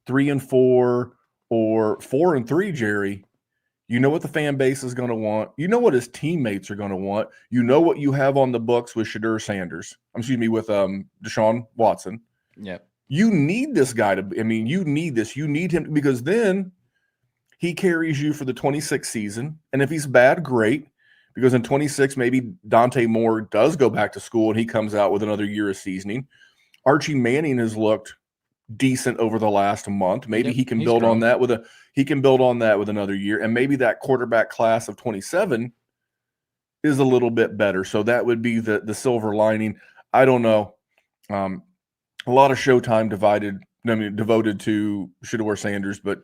S1: 3-4 or 4-3, Jerry, you know what the fan base is going to want. You know what his teammates are going to want. You know what you have on the books with Shedeur Sanders. With Deshaun Watson.
S2: Yep.
S1: You need this guy you need this. You need him because then he carries you for the 26th season. And if he's bad, great. Because in 26, maybe Dante Moore does go back to school and he comes out with another year of seasoning. Archie Manning has looked decent over the last month. Maybe
S2: Yep,
S1: he can
S2: he's
S1: build on
S2: grown.
S1: that with another year, and maybe that quarterback class of 27 is a little bit better. So that would be the silver lining. I don't know. A lot of showtime devoted to Shedeur Sanders, but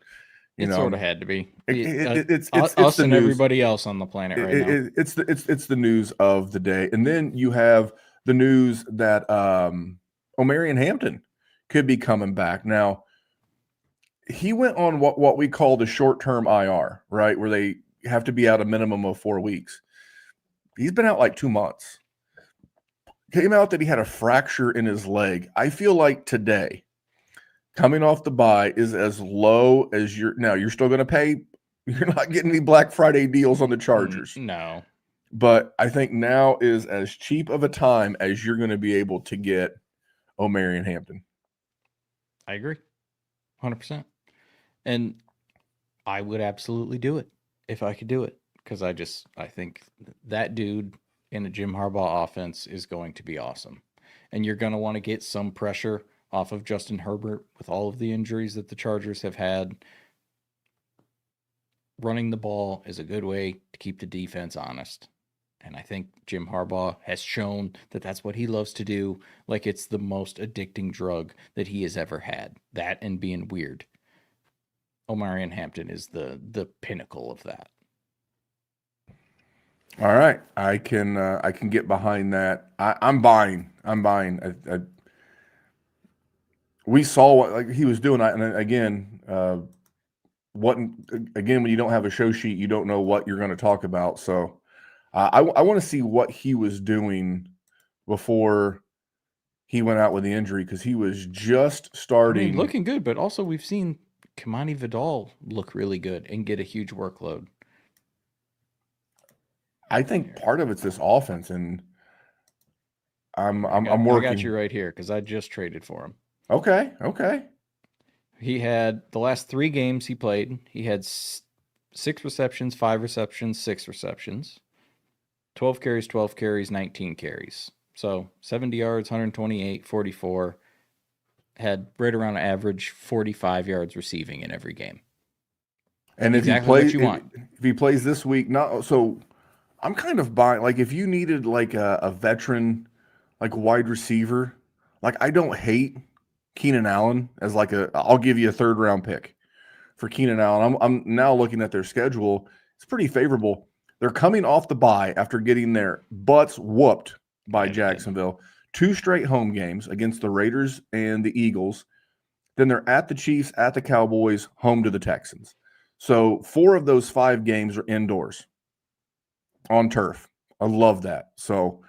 S2: It sort of had to be.
S1: it's
S2: Us
S1: the
S2: and
S1: news.
S2: everybody else on the planet right now.
S1: It's the news of the day, and then you have the news that Omarion Hampton could be coming back. Now, he went on what we call the short-term IR, right, where they have to be out a minimum of 4 weeks. He's been out like 2 months. Came out that he had a fracture in his leg. I feel like today, coming off the bye, is as low as you're still going to pay. You're not getting any Black Friday deals on the Chargers.
S2: No.
S1: But I think now is as cheap of a time as you're going to be able to get Omarion Hampton.
S2: I agree. 100%. And I would absolutely do it if I could do it. Because I think that dude in a Jim Harbaugh offense is going to be awesome. And you're going to want to get some pressure off of Justin Herbert with all of the injuries that the Chargers have had. Running the ball is a good way to keep the defense honest. And I think Jim Harbaugh has shown that that's what he loves to do. Like it's the most addicting drug that he has ever had. That and being weird. Omarion Hampton is the pinnacle of that.
S1: All right, I can get behind that. I'm buying. We saw what he was doing, and again, when you don't have a show sheet, you don't know what you're going to talk about. So, I want to see what he was doing before he went out with the injury because he was just starting,
S2: looking good. But also, we've seen Kamani Vidal look really good and get a huge workload.
S1: I think part of it's this offense, and I'm working.
S2: I got you right here because I just traded for him.
S1: Okay.
S2: He had the last 3 games he played. He had 6 receptions, 5 receptions, 6 receptions, 12 carries, 19 carries. So 70 yards, 128, 44. Had right around average 45 yards receiving in every game.
S1: And
S2: exactly what you want.
S1: If he plays this week, I'm kind of buying, like if you needed like a veteran, like wide receiver, like I don't hate Keenan Allen as I'll give you a 3rd round pick for Keenan Allen. I'm now looking at their schedule. It's pretty favorable. They're coming off the bye after getting their butts whooped by Jacksonville. 2 straight home games against the Raiders and the Eagles. Then they're at the Chiefs, at the Cowboys, home to the Texans. So 4 of those 5 games are indoors on turf. I love that. So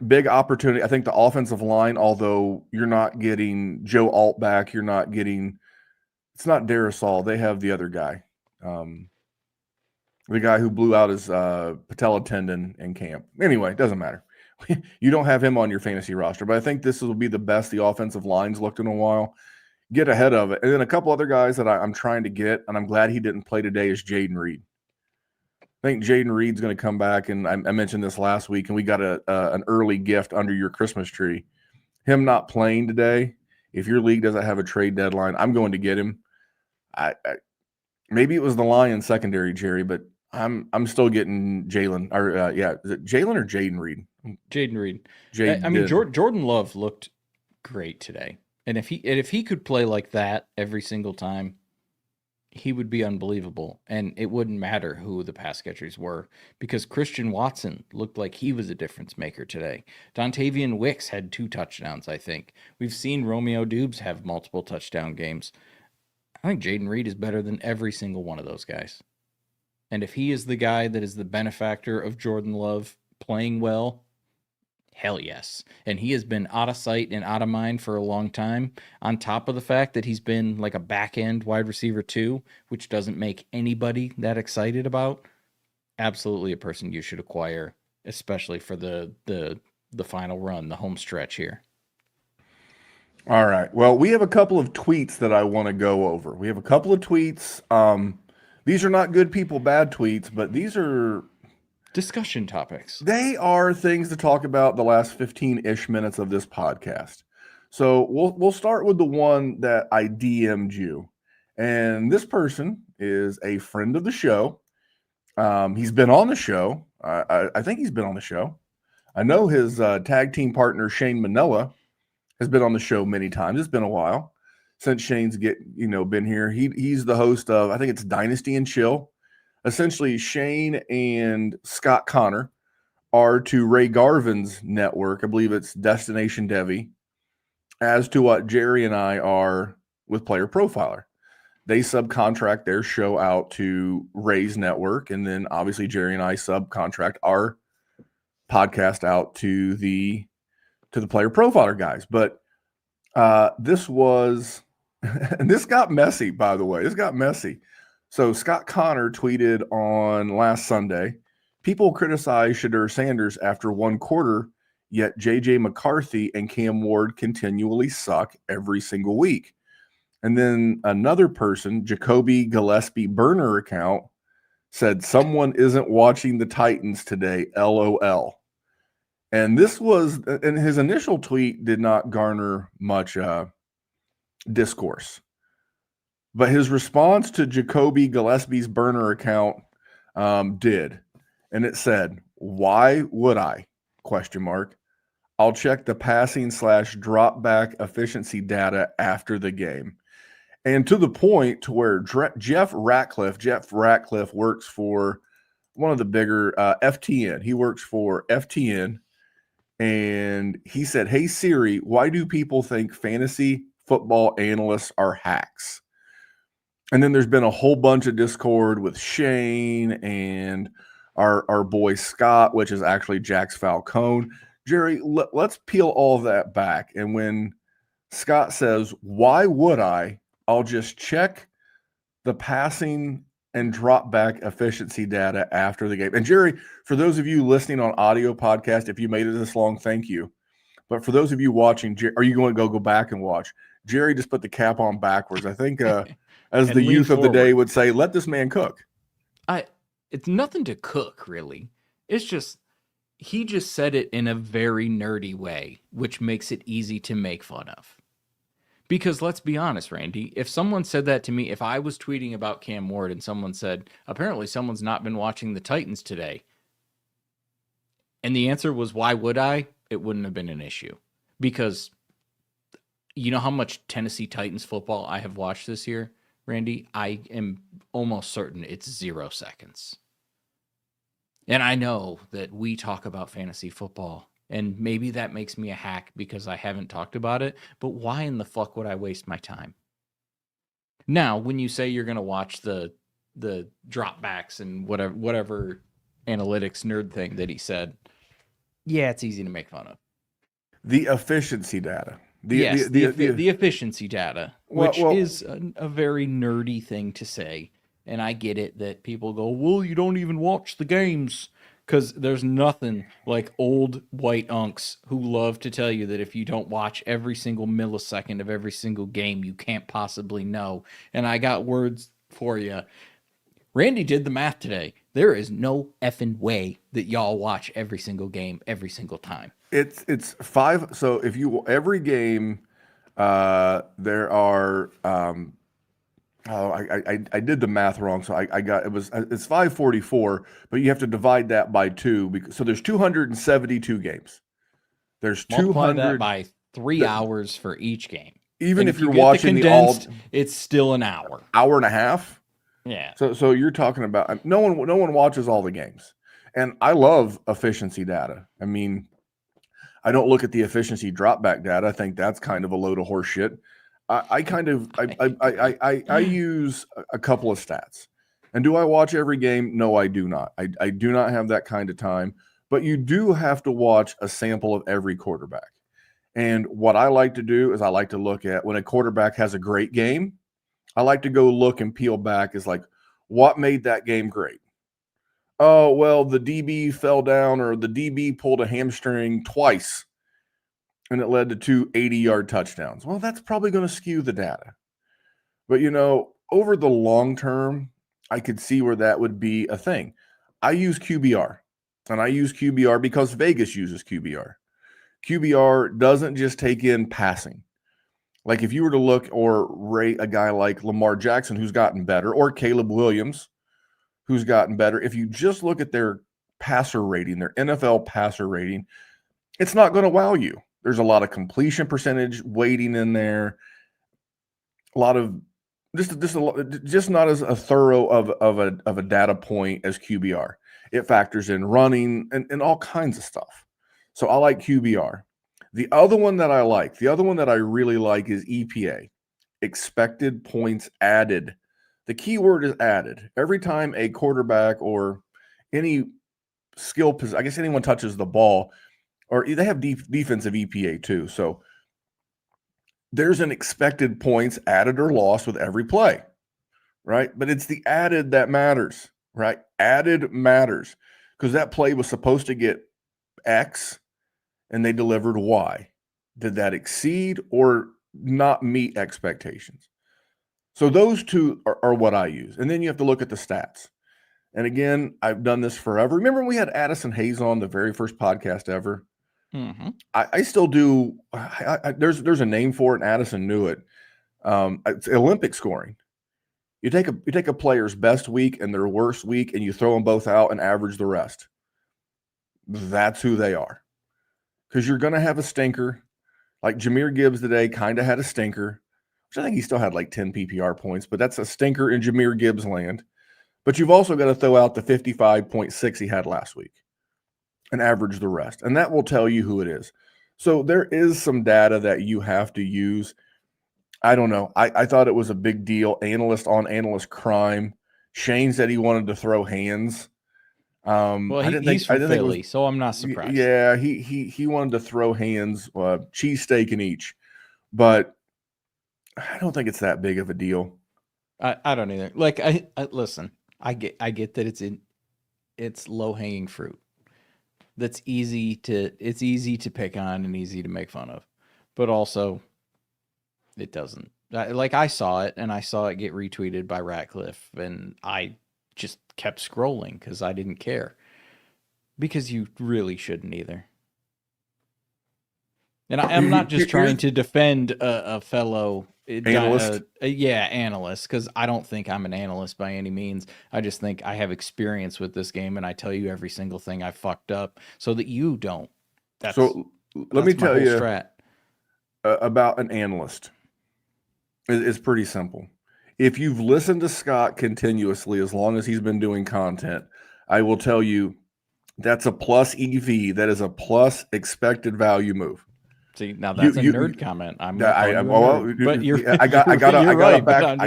S1: big opportunity. I think the offensive line, although you're not getting Joe Alt back, it's not Darrisaw. They have the other guy. The guy who blew out his patella tendon in camp. Anyway, it doesn't matter. You don't have him on your fantasy roster, but I think this will be the best the offensive line's looked in a while. Get ahead of it. And then a couple other guys that I'm trying to get, and I'm glad he didn't play today, is Jaden Reed. I think Jaden Reed's going to come back, and I mentioned this last week, and we got an early gift under your Christmas tree. Him not playing today, if your league doesn't have a trade deadline, I'm going to get him. Maybe it was the Lions secondary, Jerry, but I'm still getting Jalen. Is it Jalen or Jaden Reed?
S2: Jaden Reed.
S1: Jaden.
S2: Jordan Love looked great today, and if he could play like that every single time, he would be unbelievable, and it wouldn't matter who the pass catchers were because Christian Watson looked like he was a difference maker today. Dontavian Wicks had 2 touchdowns, I think. We've seen Romeo Dubes have multiple touchdown games. I think Jaden Reed is better than every single one of those guys. And if he is the guy that is the benefactor of Jordan Love playing well, hell yes. And he has been out of sight and out of mind for a long time, on top of the fact that he's been like a back-end wide receiver too, which doesn't make anybody that excited about. Absolutely a person you should acquire, especially for the final run, the home stretch here.
S1: All right. Well, we have a couple of tweets that I want to go over. We have a couple of tweets. These are not good people, bad tweets, but these are
S2: Discussion topics.
S1: They are things to talk about the last 15-ish minutes of this podcast. So we'll start with the one that I DM'd you. And this person is a friend of the show. He's been on the show. I think he's been on the show. I know his tag team partner, Shane Manella, has been on the show many times. It's been a while since Shane's been here. He's the host of, I think it's Dynasty and Chill. Essentially, Shane and Scott Connor are to Ray Garvin's network. I believe it's Destination Devi, as to what Jerry and I are with Player Profiler. They subcontract their show out to Ray's network, and then obviously Jerry and I subcontract our podcast out to the Player Profiler guys. But this was, and this got messy, by the way. This got messy. So Scott Connor tweeted on last Sunday, people criticize Shedeur Sanders after one quarter, yet J.J. McCarthy and Cam Ward continually suck every single week. And then another person, Jacoby Gillespie burner account, said someone isn't watching the Titans today, LOL. And this was, and his initial tweet did not garner much discourse. But his response to Jacoby Gillespie's burner account did. And it said, why would I? ? I'll check the passing / drop back efficiency data after the game. And to the point to where Jeff Ratcliffe works for one of the bigger FTN. He works for FTN. And he said, hey, Siri, why do people think fantasy football analysts are hacks? And then there's been a whole bunch of discord with Shane and our boy Scott, which is actually Jax Falcone. Jerry, let's peel all of that back. And when Scott says, why would I? I'll just check the passing and drop back efficiency data after the game. And Jerry, for those of you listening on audio podcast, if you made it this long, thank you. But for those of you watching, are you going to go back and watch? Jerry just put the cap on backwards. I think as the youth of the day would say, let this man cook.
S2: It's nothing to cook, really. It's just, he just said it in a very nerdy way, which makes it easy to make fun of. Because let's be honest, Randy, if someone said that to me, if I was tweeting about Cam Ward and someone said, apparently someone's not been watching the Titans today, and the answer was, why would I? It wouldn't have been an issue. Because you know how much Tennessee Titans football I have watched this year, Randy? I am almost certain it's 0 seconds. And I know that we talk about fantasy football, and maybe that makes me a hack because I haven't talked about it, but why in the fuck would I waste my time? Now, when you say you're going to watch the dropbacks and whatever analytics nerd thing that he said, yeah, it's easy to make fun of.
S1: The efficiency data.
S2: The efficiency data, which is a very nerdy thing to say. And I get it that people go, well, you don't even watch the games. Because there's nothing like old white unks who love to tell you that if you don't watch every single millisecond of every single game, you can't possibly know. And I got words for you. Randy did the math today. There is no effing way that y'all watch every single game every single time.
S1: It's 5. So if you every game, there are. I did the math wrong, so it's 544, but you have to divide that by 2 so there's 272 games. There's
S2: Multiply
S1: 200
S2: that by 3 hours for each game.
S1: Even if you're watching the
S2: condensed, it's still an hour
S1: and a half.
S2: Yeah.
S1: So you're talking about no one watches all the games, and I love efficiency data. I mean, I don't look at the efficiency dropback data. I think that's kind of a load of horse shit. I use a couple of stats. And do I watch every game? No, I do not. I do not have that kind of time. But you do have to watch a sample of every quarterback. And what I like to do is I like to look at when a quarterback has a great game, I like to go look and peel back is like, what made that game great? Oh, well, the DB fell down or the DB pulled a hamstring twice. And it led to 2 80-yard touchdowns. Well, that's probably going to skew the data. But, over the long term, I could see where that would be a thing. I use QBR. and I use QBR because Vegas uses QBR. QBR doesn't just take in passing. Like if you were to look or rate a guy like Lamar Jackson, who's gotten better, or Caleb Williams, who's gotten better, if you just look at their passer rating, their NFL passer rating, it's not going to wow you. There's a lot of completion percentage weighting in there, a lot of just not as a thorough of a data point as QBR. It factors in running and all kinds of stuff. So I like QBR. The other one that I really like is EPA, expected points added. The key word is added. Every time a quarterback or any skill position, I guess anyone touches the ball, or they have defensive EPA too. So there's an expected points added or lost with every play, right? But it's the added that matters, right? Added matters because that play was supposed to get X and they delivered Y. Did that exceed or not meet expectations? So those two are what I use. And then you have to look at the stats. And again, I've done this forever. Remember when we had Addison Hayes on the very first podcast ever?
S2: Mm-hmm.
S1: I still do. There's a name for it, and Addison knew it. It's Olympic scoring. You take a player's best week and their worst week, and you throw them both out and average the rest. That's who they are. Because you're going to have a stinker. Like Jahmyr Gibbs today kind of had a stinker, which I think he still had like 10 PPR points, but that's a stinker in Jahmyr Gibbs land. But you've also got to throw out the 55.6 he had last week and average the rest. And that will tell you who it is. So there is some data that you have to use. I don't know. I thought it was a big deal. Analyst on analyst crime. Shane said he wanted to throw hands.
S2: Well, he's from Philly, so I'm not surprised.
S1: Yeah, he wanted to throw hands, cheesesteak in each. But I don't think it's that big of a deal.
S2: I don't either. Like I listen, I get that it's low-hanging fruit. That's easy to pick on and easy to make fun of. But also it doesn't. Like I saw it and I saw it get retweeted by Ratcliffe and I just kept scrolling because I didn't care. Because you really shouldn't either. And I'm not just trying to defend a fellow
S1: analyst.
S2: Analyst, because I don't think I'm an analyst by any means. I just think I have experience with this game, and I tell you every single thing I fucked up so that you don't. Let me tell you
S1: about an analyst. It's pretty simple. If you've listened to Scott continuously as long as he's been doing content, I will tell you that's a plus EV. That is a plus expected value move.
S2: See, now that's a nerd comment. I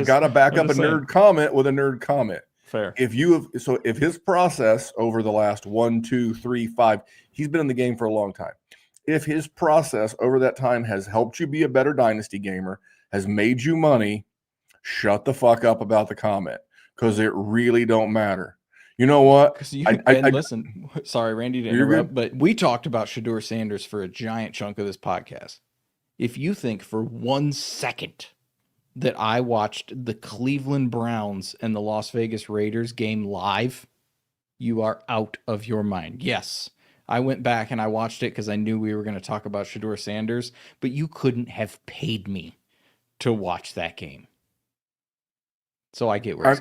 S2: got
S1: to back up a nerd comment with a nerd comment.
S2: Fair.
S1: If his process over the last 1, 2, 3, 5, he's been in the game for a long time. If his process over that time has helped you be a better Dynasty gamer, has made you money, shut the fuck up about the comment because it really don't matter. You know what?
S2: Listen, sorry, Randy, to interrupt, but we talked about Shedeur Sanders for a giant chunk of this podcast. If you think for 1 second that I watched the Cleveland Browns and the Las Vegas Raiders game live, you are out of your mind. Yes, I went back and I watched it because I knew we were going to talk about Shedeur Sanders, but you couldn't have paid me to watch that game. So I get where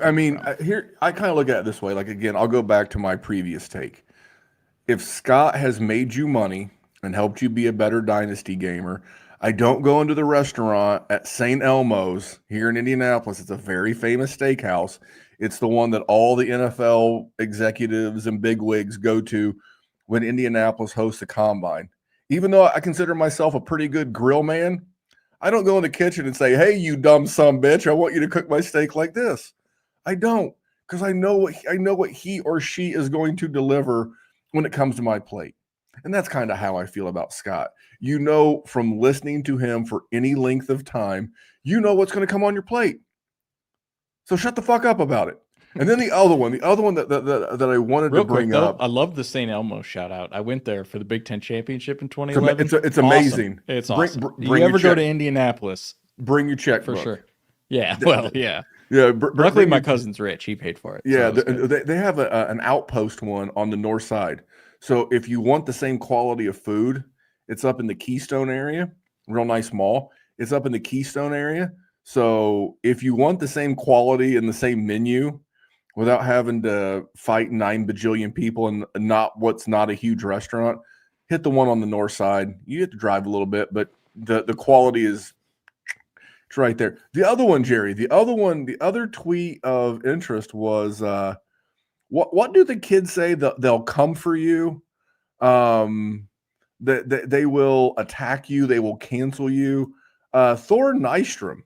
S1: here I kind of look at it this way. Like, again, I'll go back to my previous take. If Scott has made you money and helped you be a better Dynasty gamer, I don't go into the restaurant at St. Elmo's here in Indianapolis. It's a very famous steakhouse. It's the one that all the NFL executives and bigwigs go to when Indianapolis hosts a combine. Even though I consider myself a pretty good grill man, I don't go in the kitchen and say, "Hey, you dumb sumbitch, I want you to cook my steak like this." I don't, because I know what he or she is going to deliver when it comes to my plate. And that's kind of how I feel about Scott. You know, from listening to him for any length of time, you know what's going to come on your plate. So shut the fuck up about it. And then the other one that I wanted to bring up.
S2: I love the St. Elmo shout out. I went there for the Big Ten championship in 2011.
S1: It's amazing.
S2: Awesome. It's awesome. You ever go to Indianapolis?
S1: Bring your checkbook.
S2: For sure. Yeah. Well, yeah.
S1: Yeah.
S2: Luckily, my cousin's rich. He paid for it.
S1: Yeah. So they have an outpost one on the north side. So if you want the same quality of food, it's up in the Keystone area, real nice mall. It's up in the Keystone area. So if you want the same quality and the same menu without having to fight 9 bajillion people and what's not a huge restaurant, hit the one on the north side. You have to drive a little bit, but the quality is it's right there. The other one, Jerry, the other tweet of interest was what do the kids say? They'll come for you. That they will attack you. They will cancel you. Thor Nystrom.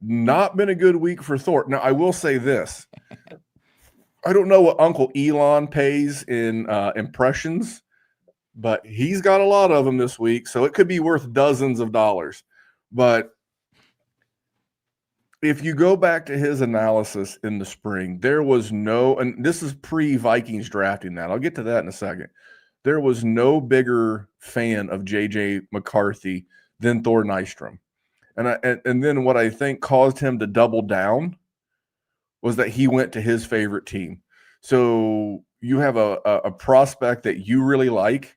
S1: Not been a good week for Thor. Now, I will say this. I don't know what Uncle Elon pays in impressions, but he's got a lot of them this week, so it could be worth dozens of dollars. But if you go back to his analysis in the spring, there was and this is pre-Vikings drafting that. I'll get to that in a second. There was no bigger fan of J.J. McCarthy than Thor Nystrom. And then what I think caused him to double down was that he went to his favorite team. So you have a prospect that you really like,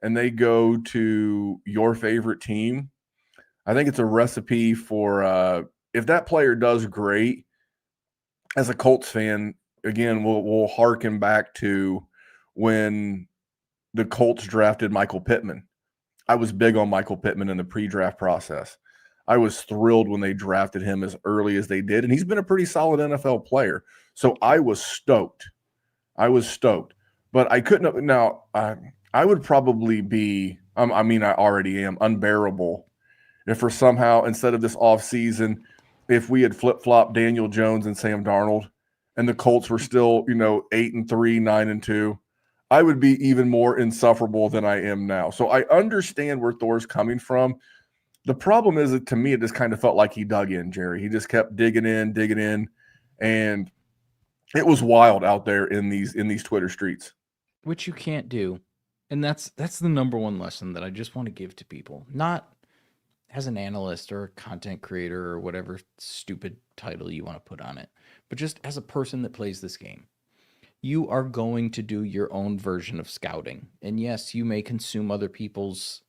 S1: and they go to your favorite team. I think it's a recipe for if that player does great, as a Colts fan, again, we'll harken back to when the Colts drafted Michael Pittman. I was big on Michael Pittman in the pre-draft process. I was thrilled when they drafted him as early as they did, and he's been a pretty solid NFL player. So I was stoked. But I couldn't – now, I would probably be I already am unbearable if for somehow instead of this offseason, if we had flip-flopped Daniel Jones and Sam Darnold and the Colts were still, 8-3, 9-2, I would be even more insufferable than I am now. So I understand where Thor's coming from. The problem is that to me, it just kind of felt like he dug in, Jerry. He just kept digging in, and it was wild out there in these Twitter streets.
S2: Which you can't do. And that's the number one lesson that I just want to give to people. Not as an analyst or a content creator or whatever stupid title you want to put on it, but just as a person that plays this game. You are going to do your own version of scouting. And yes, you may consume other people's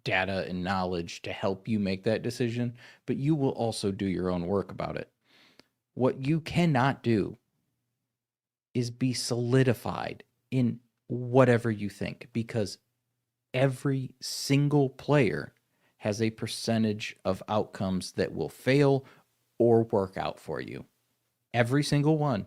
S2: data and knowledge to help you make that decision, but you will also do your own work about it. What you cannot do is be solidified in whatever you think, because every single player has a percentage of outcomes that will fail or work out for you. Every single one.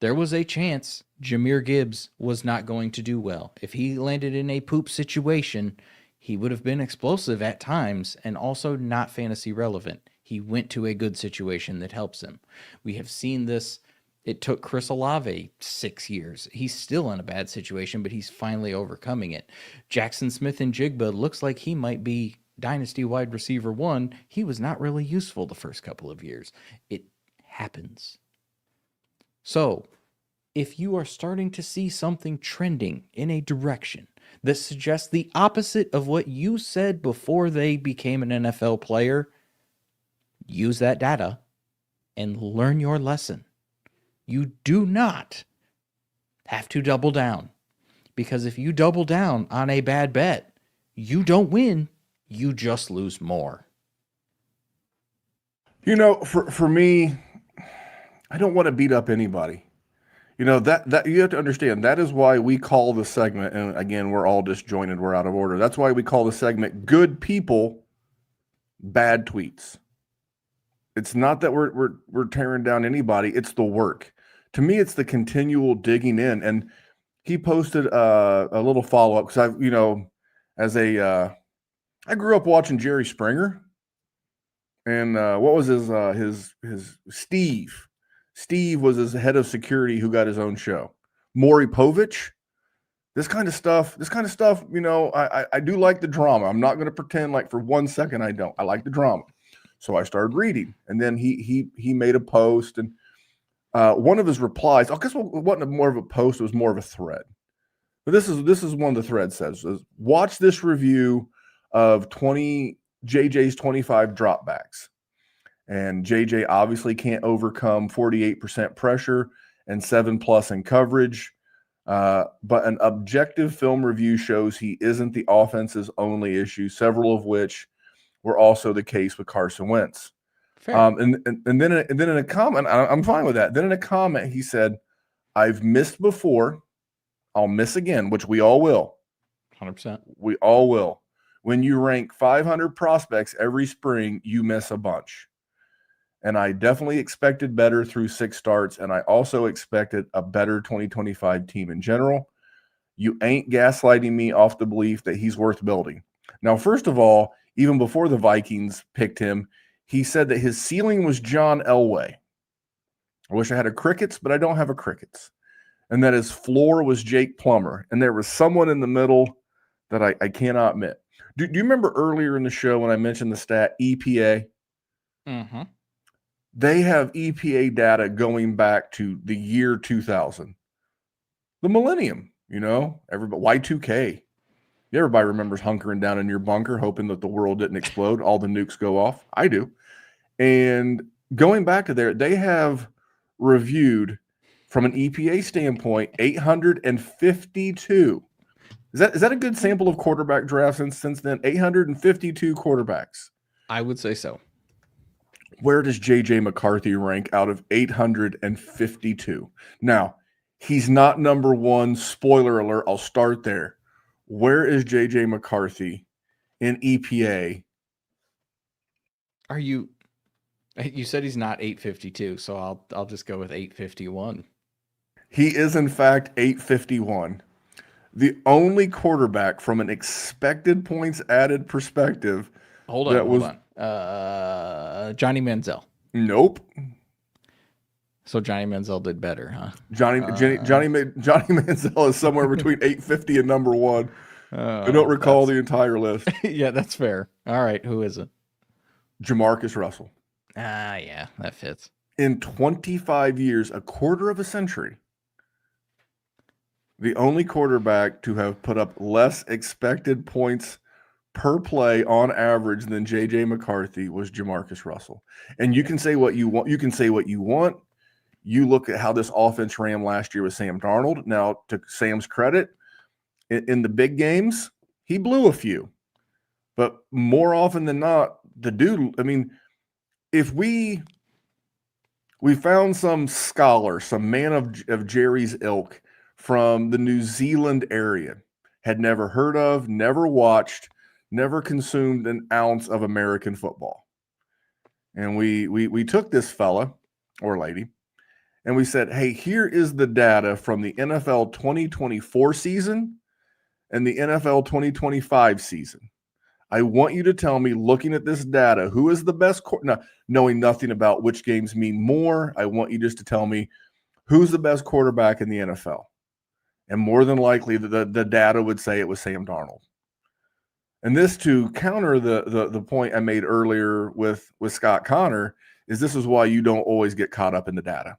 S2: There was a chance Jahmyr Gibbs was not going to do well. If he landed in a poop situation, he would have been explosive at times and also not fantasy relevant. He went to a good situation that helps him. We have seen this. It took Chris Olave 6 years. He's still in a bad situation, but he's finally overcoming it. Jackson Smith-Njigba looks like he might be Dynasty wide receiver 1. He was not really useful the first couple of years. It happens. So, if you are starting to see something trending in a direction that suggests the opposite of what you said before they became an NFL player, use that data and learn your lesson. You do not have to double down, because if you double down on a bad bet, you don't win, you just lose more.
S1: For me, I don't want to beat up anybody. That you have to understand. That is why we call the segment, and again, we're all disjointed, we're out of order. That's why we call the segment "Good People, Bad Tweets." It's not that we're tearing down anybody. It's the work. To me, it's the continual digging in. And he posted a little follow up because I grew up watching Jerry Springer, and what was his Steve. Steve was his head of security who got his own show. Maury Povich, this kind of stuff, I do like the drama. I'm not going to pretend like for 1 second I don't. I like the drama. So I started reading, and then he made a post, and one of his replies, I guess it wasn't more of a post, it was more of a thread. But this is one of the threads says, watch this review of JJ's 25 dropbacks. And JJ obviously can't overcome 48% pressure and 7+ in coverage. But an objective film review shows he isn't the offense's only issue, several of which were also the case with Carson Wentz.
S2: Fair.
S1: And then in a comment, I'm fine with that. Then in a comment, he said, "I've missed before, I'll miss again," which we all will.
S2: 100%.
S1: We all will. When you rank 500 prospects every spring, you miss a bunch. And I definitely expected better through 6 starts, and I also expected a better 2025 team in general. You ain't gaslighting me off the belief that he's worth building. Now, first of all, even before the Vikings picked him, he said that his ceiling was John Elway. I wish I had a Crickets, but I don't have a Crickets. And that his floor was Jake Plummer. And there was someone in the middle that I cannot admit. Do you remember earlier in the show when I mentioned the stat EPA?
S2: Mm-hmm.
S1: They have EPA data going back to the year 2000, the millennium, everybody, Y2K. Everybody remembers hunkering down in your bunker, hoping that the world didn't explode. All the nukes go off. I do. And going back to there, they have reviewed from an EPA standpoint, 852. Is that a good sample of quarterback drafts since then? 852 quarterbacks.
S2: I would say so.
S1: Where does J.J. McCarthy rank out of 852? Now, he's not number one. Spoiler alert, I'll start there. Where is J.J. McCarthy in EPA?
S2: You said he's not 852, so I'll just go with 851.
S1: He is, in fact, 851. The only quarterback from an expected points added perspective.
S2: Hold on. Johnny Manziel.
S1: Nope.
S2: So Johnny Manziel did better, huh?
S1: Johnny Manziel is somewhere between 850 and number one. I don't recall the entire list.
S2: Yeah, that's fair. All right, who is it?
S1: Jamarcus Russell.
S2: Yeah, that fits.
S1: In 25 years, a quarter of a century, the only quarterback to have put up less expected points per play on average than J.J. McCarthy was Jamarcus Russell. And you can say what you want. You can say what you want. You look at how this offense ran last year with Sam Darnold. Now, to Sam's credit, in the big games, he blew a few. But more often than not, the dude, if we found some scholar, some man of Jerry's ilk from the New Zealand area, had never heard of, never watched, never consumed an ounce of American football. And we took this fella or lady and we said, hey, here is the data from the NFL 2024 season and the NFL 2025 season. I want you to tell me, looking at this data, who is the best knowing nothing about which games mean more. I want you just to tell me who's the best quarterback in the NFL. And more than likely, the data would say it was Sam Darnold. And this, to counter the point I made earlier with Scott Connor, is this is why you don't always get caught up in the data.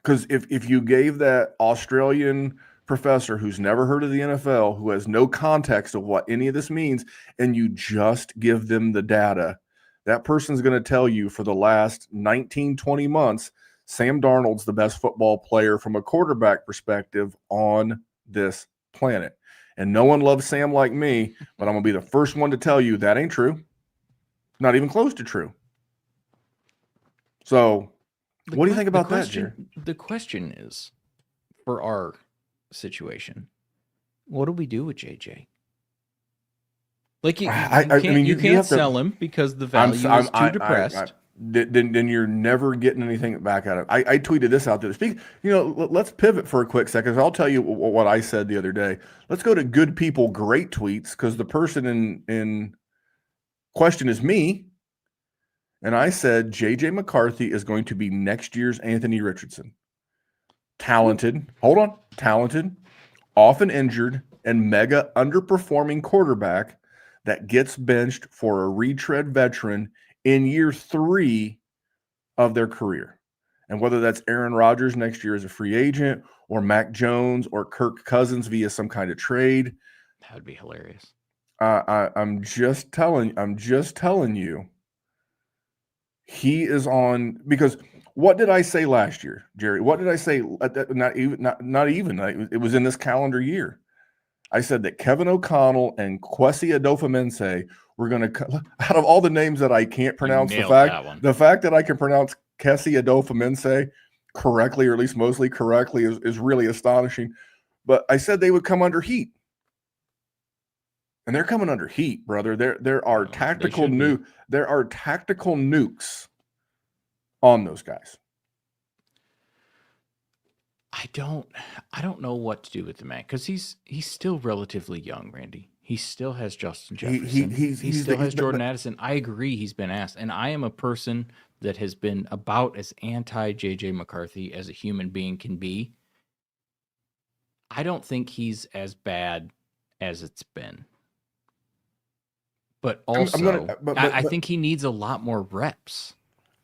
S1: Because if you gave that Australian professor who's never heard of the NFL, who has no context of what any of this means, and you just give them the data, that person's going to tell you for the last 19, 20 months, Sam Darnold's the best football player from a quarterback perspective on this planet. And no one loves Sam like me, but I'm going to be the first one to tell you that ain't true. Not even close to true. So what do you think about that, Jerry?
S2: The question is, for our situation, what do we do with JJ? Like you can't sell him because the value is too depressed.
S1: Then you're never getting anything back out of it. I tweeted this out there. Let's pivot for a quick second. I'll tell you what I said the other day. Let's go to good people, great tweets, because the person in question is me. And I said, J.J. McCarthy is going to be next year's Anthony Richardson. Talented, often injured, and mega underperforming quarterback that gets benched for a retread veteran in year 3 of their career. And whether that's Aaron Rodgers next year as a free agent, or Mac Jones, or Kirk Cousins via some kind of trade.
S2: That would be hilarious.
S1: I'm just telling you, he is on, because What did I say last year, Jerry? What did I say? Not even. It was in this calendar year. I said that Kevin O'Connell and Kwesi Adofo-Mensah were going to, out of all the names that I can't pronounce, the fact that I can pronounce Kwesi Adofo-Mensah correctly, or at least mostly correctly, is really astonishing. But I said they would come under heat. And they're coming under heat, brother. There are tactical nukes on those guys.
S2: I don't know what to do with the man, because he's still relatively young, Randy. He still has Justin Jefferson. He still has Jordan Addison. I agree he's been asked. And I am a person that has been about as anti-JJ McCarthy as a human being can be. I don't think he's as bad as it's been. But also, I think he needs a lot more reps.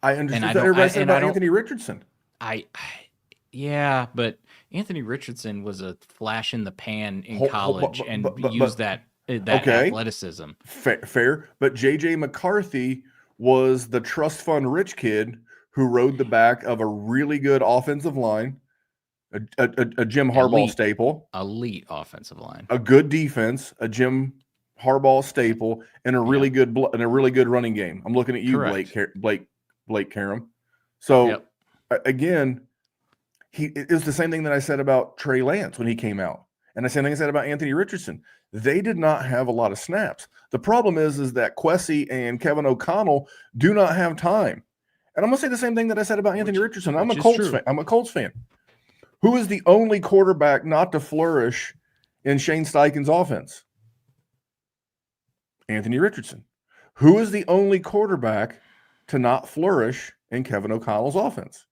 S1: I understand that everybody said about Anthony Richardson.
S2: Yeah, but Anthony Richardson was a flash in the pan in college and used that athleticism.
S1: Fair, but JJ McCarthy was the trust fund rich kid who rode the back of a really good offensive line, a Jim Harbaugh staple,
S2: elite offensive line,
S1: a good defense, a Jim Harbaugh staple, and a really good running game. I'm looking at you, Blake Karam. So again, it was the same thing that I said about Trey Lance when he came out, and the same thing I said about Anthony Richardson. They did not have a lot of snaps. The problem is that Kwesi and Kevin O'Connell do not have time. And I'm gonna say the same thing that I said about Anthony Richardson. I'm a Colts fan. Who is the only quarterback not to flourish in Shane Steichen's offense? Anthony Richardson. Who is the only quarterback to not flourish in Kevin O'Connell's offense?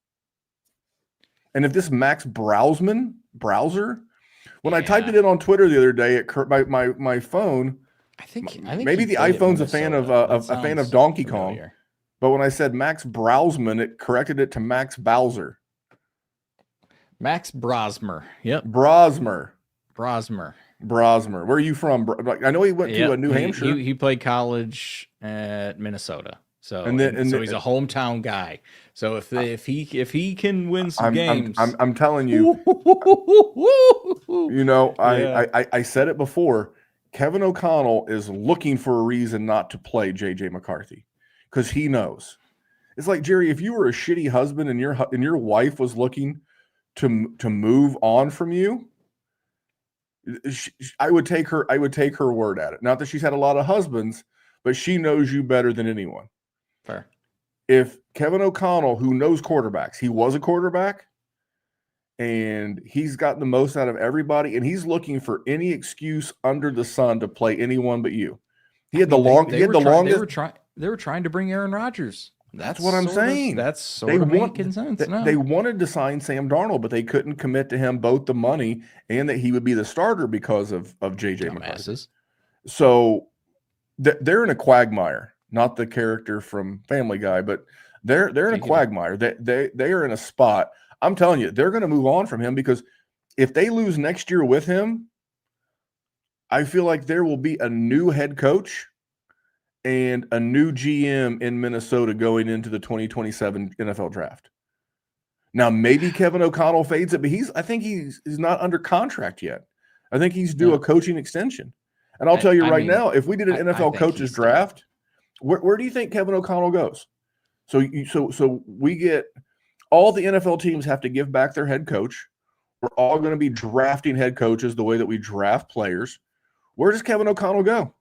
S1: And if this Max Browser, when I typed it in on Twitter the other day, my phone,
S2: I think
S1: maybe the iPhone's a fan of Donkey Kong, but when I said Max Browsman, it corrected it to Max Bowser.
S2: Max Brosmer. Yep.
S1: Brosmer.
S2: Brosmer.
S1: Where are you from? I know he went to New Hampshire.
S2: He played college at Minnesota. So so he's a hometown guy. So if he can win some games,
S1: I'm telling you, I said it before. Kevin O'Connell is looking for a reason not to play JJ McCarthy because he knows. It's like, Jerry, if you were a shitty husband and your wife was looking to move on from you, I would take her word at it. Not that she's had a lot of husbands, but she knows you better than anyone.
S2: Fair.
S1: If Kevin O'Connell, who knows quarterbacks, he was a quarterback, and he's gotten the most out of everybody, and he's looking for any excuse under the sun to play anyone but you. He had the longest.
S2: They were trying to bring Aaron Rodgers.
S1: That's what I'm saying.
S2: That's sort of making sense.
S1: They wanted to sign Sam Darnold, but they couldn't commit to him both the money and that he would be the starter because of JJ McCarthy. So they're in a quagmire. Not the character from Family Guy, but they're in a quagmire. They are in a spot. I'm telling you, they're going to move on from him because if they lose next year with him, I feel like there will be a new head coach and a new GM in Minnesota going into the 2027 NFL draft. Now, maybe Kevin O'Connell fades it, but I think he's not under contract yet. I think he's due a coaching extension. And I'll tell you right now, if we did an NFL coaches draft, where do you think Kevin O'Connell goes? So we get all the NFL teams have to give back their head coach. We're all going to be drafting head coaches the way that we draft players. Where does Kevin O'Connell go?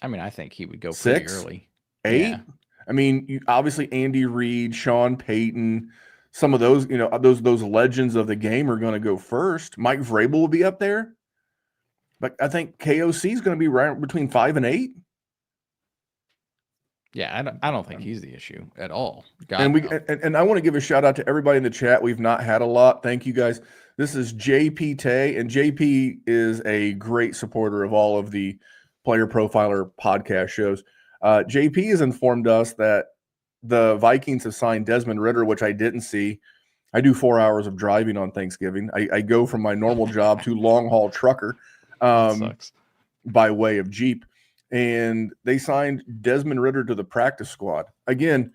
S2: I mean, I think he would go
S1: 6,
S2: pretty early.
S1: 8?
S2: Yeah.
S1: I mean, obviously Andy Reid, Sean Payton, some of those, those legends of the game are going to go first. Mike Vrabel will be up there. But I think KOC is going to be right between 5 and 8.
S2: Yeah, I don't think he's the issue at all.
S1: And I want to give a shout out to everybody in the chat. We've not had a lot. Thank you guys. This is JP Tay, and JP is a great supporter of all of the Player Profiler podcast shows. JP has informed us that the Vikings have signed Desmond Ridder, which I didn't see. I do 4 hours of driving on Thanksgiving. I go from my normal job to long haul trucker by way of Jeep. And they signed Desmond Ridder to the practice squad. Again,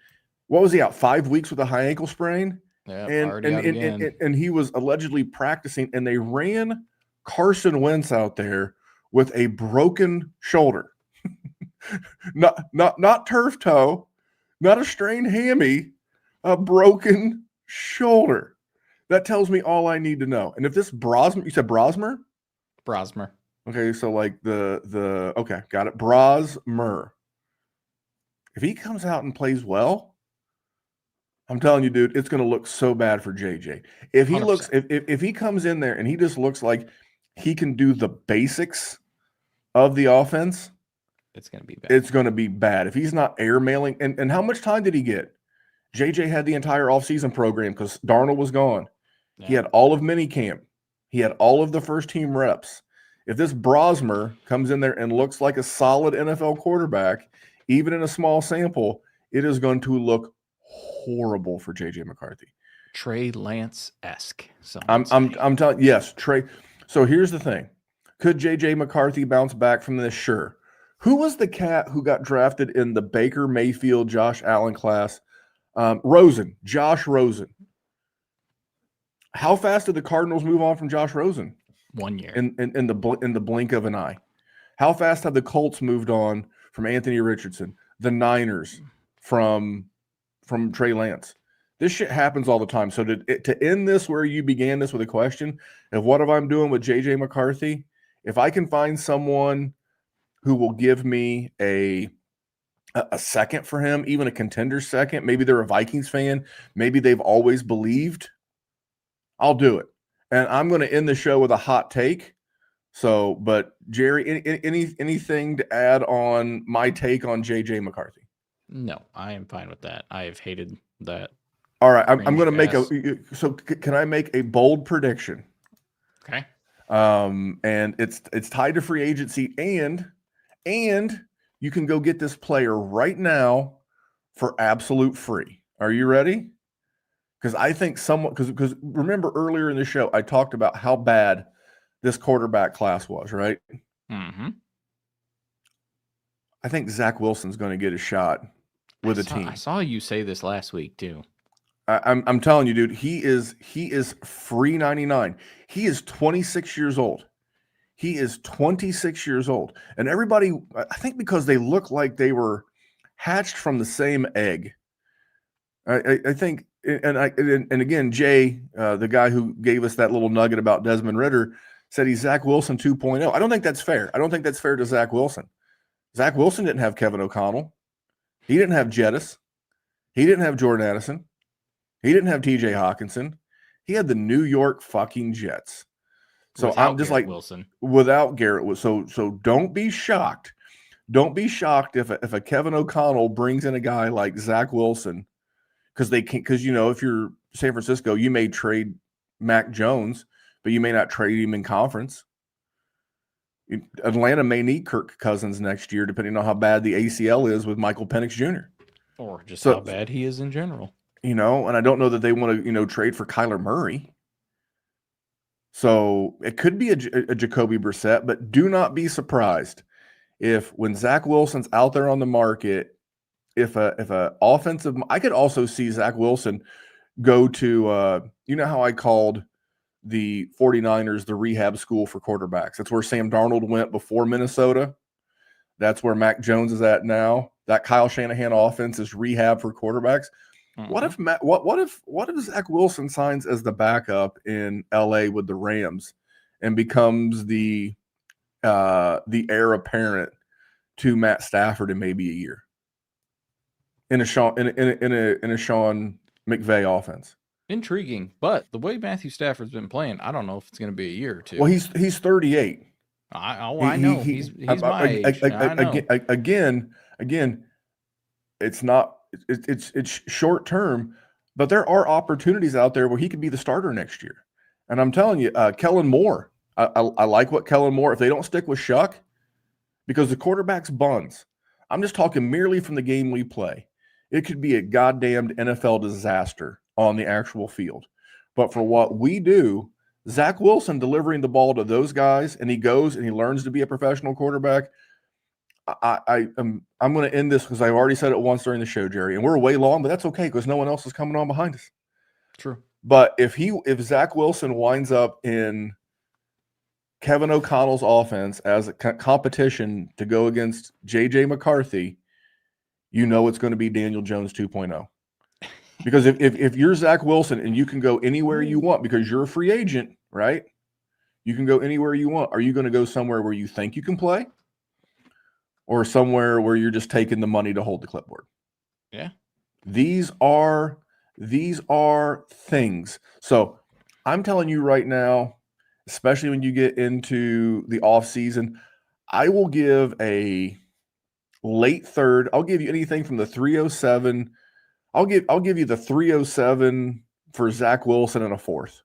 S1: what was he out? 5 weeks with a high ankle sprain?
S2: Yeah,
S1: and
S2: already out again.
S1: and he was allegedly practicing, and they ran Carson Wentz out there with a broken shoulder, not turf toe, not a strained hammy, a broken shoulder. That tells me all I need to know. And if this Brosmer, you said Brosmer?
S2: Brosmer.
S1: Okay, so like the okay, got it. Brosmer. If he comes out and plays well, I'm telling you, dude, it's going to look so bad for JJ. If he
S2: 100%.
S1: looks, if he comes in there and he just looks like he can do the basics of the offense,
S2: It's going to be bad.
S1: it's going to be bad. If he's not airmailing, and how much time did he get? JJ had the entire offseason program because Darnold was gone.
S2: Yeah.
S1: He had all of minicamp. He had all of the first team reps. If this Brosmer comes in there and looks like a solid NFL quarterback, even in a small sample, it is going to look horrible for JJ McCarthy.
S2: Trey Lance-esque.
S1: I'm telling yes, Trey. So here's the thing. Could JJ McCarthy bounce back from this? Sure. Who was the cat who got drafted in the Baker Mayfield, Josh Allen class? Rosen, Josh Rosen. How fast did the Cardinals move on from Josh Rosen?
S2: 1 year.
S1: In the blink of an eye. How fast have the Colts moved on from Anthony Richardson? The Niners from Trey Lance. This shit happens all the time. So to end this where you began this with a question of what if I'm doing with JJ McCarthy, if I can find someone who will give me a second for him, even a contender second, maybe they're a Vikings fan, maybe they've always believed, I'll do it. And I'm going to end the show with a hot take. So, but Jerry, anything to add on my take on JJ McCarthy?
S2: No, I am fine with that. I have hated that.
S1: All right, I'm going to make so can I make a bold prediction?
S2: Okay.
S1: And it's tied to free agency, and you can go get this player right now for absolute free. Are you ready? Because I think because remember earlier in the show I talked about how bad this quarterback class was, right?
S2: Mm-hmm.
S1: I think Zach Wilson's going to get a shot with a team.
S2: I saw you say this last week too.
S1: I'm telling you, dude, he is free 99. He is 26 years old. He is 26 years old. And everybody, I think because they look like they were hatched from the same egg. I think, and again, Jay, the guy who gave us that little nugget about Desmond Ridder, said he's Zach Wilson 2.0. I don't think that's fair. I don't think that's fair to Zach Wilson. Zach Wilson didn't have Kevin O'Connell. He didn't have Jettis. He didn't have Jordan Addison. He didn't have TJ Hawkinson. He had the New York fucking Jets. So
S2: Without
S1: I'm just
S2: Garrett
S1: like
S2: Wilson.
S1: Without Garrett. So don't be shocked. Don't be shocked if a Kevin O'Connell brings in a guy like Zach Wilson, because if you're San Francisco, you may trade Mac Jones, but you may not trade him in conference. Atlanta may need Kirk Cousins next year, depending on how bad the ACL is with Michael Penix Jr.
S2: Or just how bad he is in general.
S1: And I don't know that they want to, trade for Kyler Murray. So it could be a Jacoby Brissett, but do not be surprised if when Zach Wilson's out there on the market, if a offensive, I could also see Zach Wilson go to, how I called the 49ers the rehab school for quarterbacks. That's where Sam Darnold went before Minnesota. That's where Mac Jones is at now. That Kyle Shanahan offense is rehab for quarterbacks. Mm-hmm. What if Zach Wilson signs as the backup in LA with the Rams and becomes the heir apparent to Matt Stafford in maybe a year in a Sean McVay offense?
S2: Intriguing, but the way Matthew Stafford's been playing, I don't know if it's going to be a year or two.
S1: Well, he's 38.
S2: I know he's my age.
S1: Again, it's not. It's short term, but there are opportunities out there where he could be the starter next year. And I'm telling you, Kellen Moore, I like what Kellen Moore, if they don't stick with Shuck, because the quarterback's buns. I'm just talking merely from the game we play. It could be a goddamned NFL disaster on the actual field. But for what we do, Zach Wilson delivering the ball to those guys, and he goes and he learns to be a professional quarterback. I'm going to end this because I've already said it once during the show, Jerry, and we're way long, but that's okay because no one else is coming on behind us.
S2: True.
S1: But if Zach Wilson winds up in Kevin O'Connell's offense as a competition to go against J.J. McCarthy, you know it's going to be Daniel Jones 2.0. Because if you're Zach Wilson and you can go anywhere you want because you're a free agent, right? You can go anywhere you want. Are you going to go somewhere where you think you can play? Or somewhere where you're just taking the money to hold the clipboard?
S2: Yeah.
S1: These are things. So I'm telling you right now, especially when you get into the off season, I will give a late third. I'll give you anything from the 307. I'll give you the 307 for Zach Wilson and a fourth,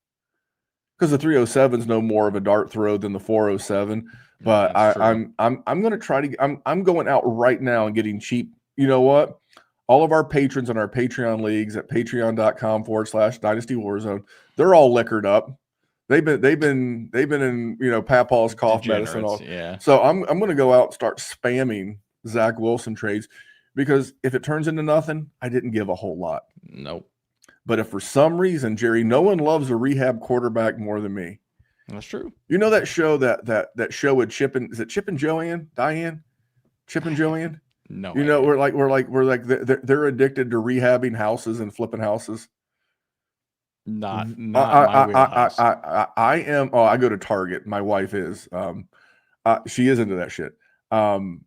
S1: because the 307 is no more of a dart throw than the 407. But I'm going to try to. I'm going out right now and getting cheap. You know what? All of our patrons in our Patreon leagues at patreon.com/Dynasty WarZone, they're all liquored up. They've been in Papaw's cough medicine. All.
S2: Yeah.
S1: So I'm going to go out and start spamming Zach Wilson trades, because if it turns into nothing, I didn't give a whole lot.
S2: Nope.
S1: But if for some reason, Jerry, no one loves a rehab quarterback more than me.
S2: That's true.
S1: You know that show that show with Chip and Joanne? Chip and Joanne?
S2: No.
S1: You know, we're like they're addicted to rehabbing houses and flipping houses.
S2: Not my wheelhouse.
S1: I am. Oh, I go to Target. My wife is. She is into that shit. I'm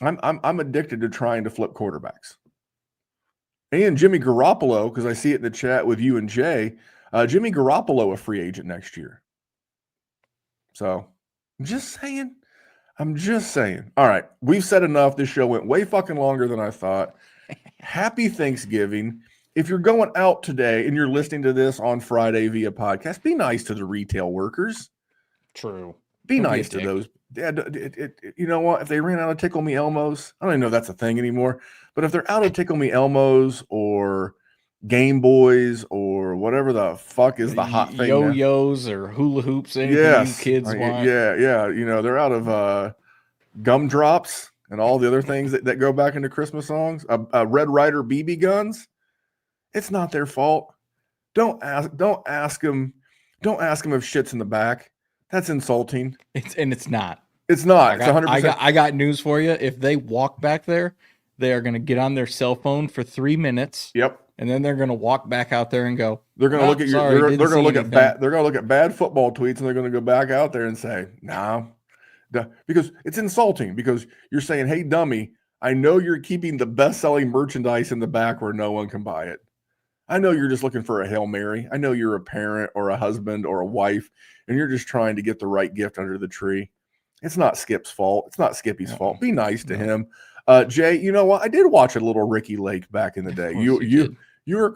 S1: addicted to trying to flip quarterbacks. And Jimmy Garoppolo, because I see it in the chat with you and Jay. Jimmy Garoppolo, a free agent next year. So I'm just saying. All right, we've said enough. This show went way fucking longer than I thought. Happy Thanksgiving. If you're going out today and you're listening to this on Friday via podcast, be nice to the retail workers.
S2: True.
S1: Be nice to those. Yeah, you know what? If they ran out of Tickle Me Elmos, I don't even know if that's a thing anymore. But if they're out of Tickle Me Elmos or Game Boys or whatever the fuck is the hot thing,
S2: yo-yos or hula hoops, anything you kids want.
S1: Yeah. You know, they're out of gumdrops and all the other things that go back into Christmas songs. Red Ryder BB guns. It's not their fault. Don't ask them if shit's in the back. That's insulting.
S2: It's not.
S1: It's not. It's 100%.
S2: I got news for you. If they walk back there, they are going to get on their cell phone for 3 minutes.
S1: Yep.
S2: And then they're going to walk back out there and go.
S1: They're going to look at they're going to look at bad. They're going to look at bad football tweets, and they're going to go back out there and say, "Nah," because it's insulting. Because you're saying, "Hey, dummy, I know you're keeping the best-selling merchandise in the back where no one can buy it. I know you're just looking for a Hail Mary. I know you're a parent or a husband or a wife, and you're just trying to get the right gift under the tree. It's not Skip's fault. It's not Skippy's fault. Be nice to him." Jay, you know what? I did watch a little Ricky Lake back in the day. You were,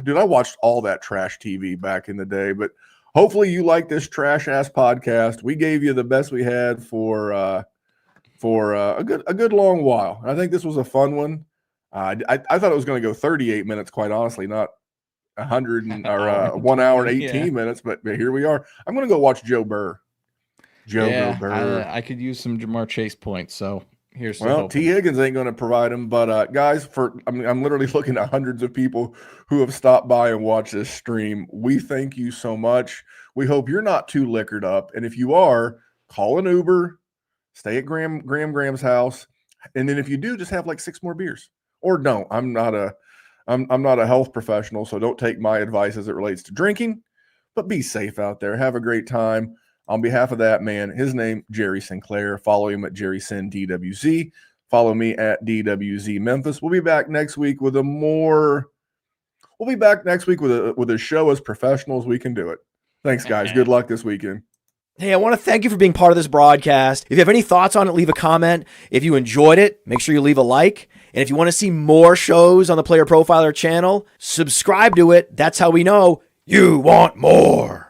S1: dude, I watched all that trash TV back in the day, but hopefully you like this trash ass podcast. We gave you the best we had for a good long while. I think this was a fun one. I thought it was going to go 38 minutes, quite honestly, not 100 or 1 hour and 18 minutes, but here we are. I'm going to go watch Joe Burr. Joe Burr.
S2: I could use some Jamar Chase points, so here's
S1: T. Higgins ain't going to provide them, but guys, I'm literally looking at hundreds of people who have stopped by and watched this stream. We thank you so much. We hope you're not too liquored up, and if you are, call an Uber, stay at Graham's house, and then if you do, just have like 6 more beers. Or don't. I'm not a health professional, so don't take my advice as it relates to drinking, but be safe out there. Have a great time. On behalf of that man, his name, Jerry Sinclair. Follow him at Jerry Sin DWZ. Follow me at DWZ Memphis. We'll be back next week with a show as professional as we can do it. Thanks, guys. Good luck this weekend.
S3: Hey, I want to thank you for being part of this broadcast. If you have any thoughts on it, leave a comment. If you enjoyed it, make sure you leave a like. And if you want to see more shows on the Player Profiler channel, subscribe to it. That's how we know you want more.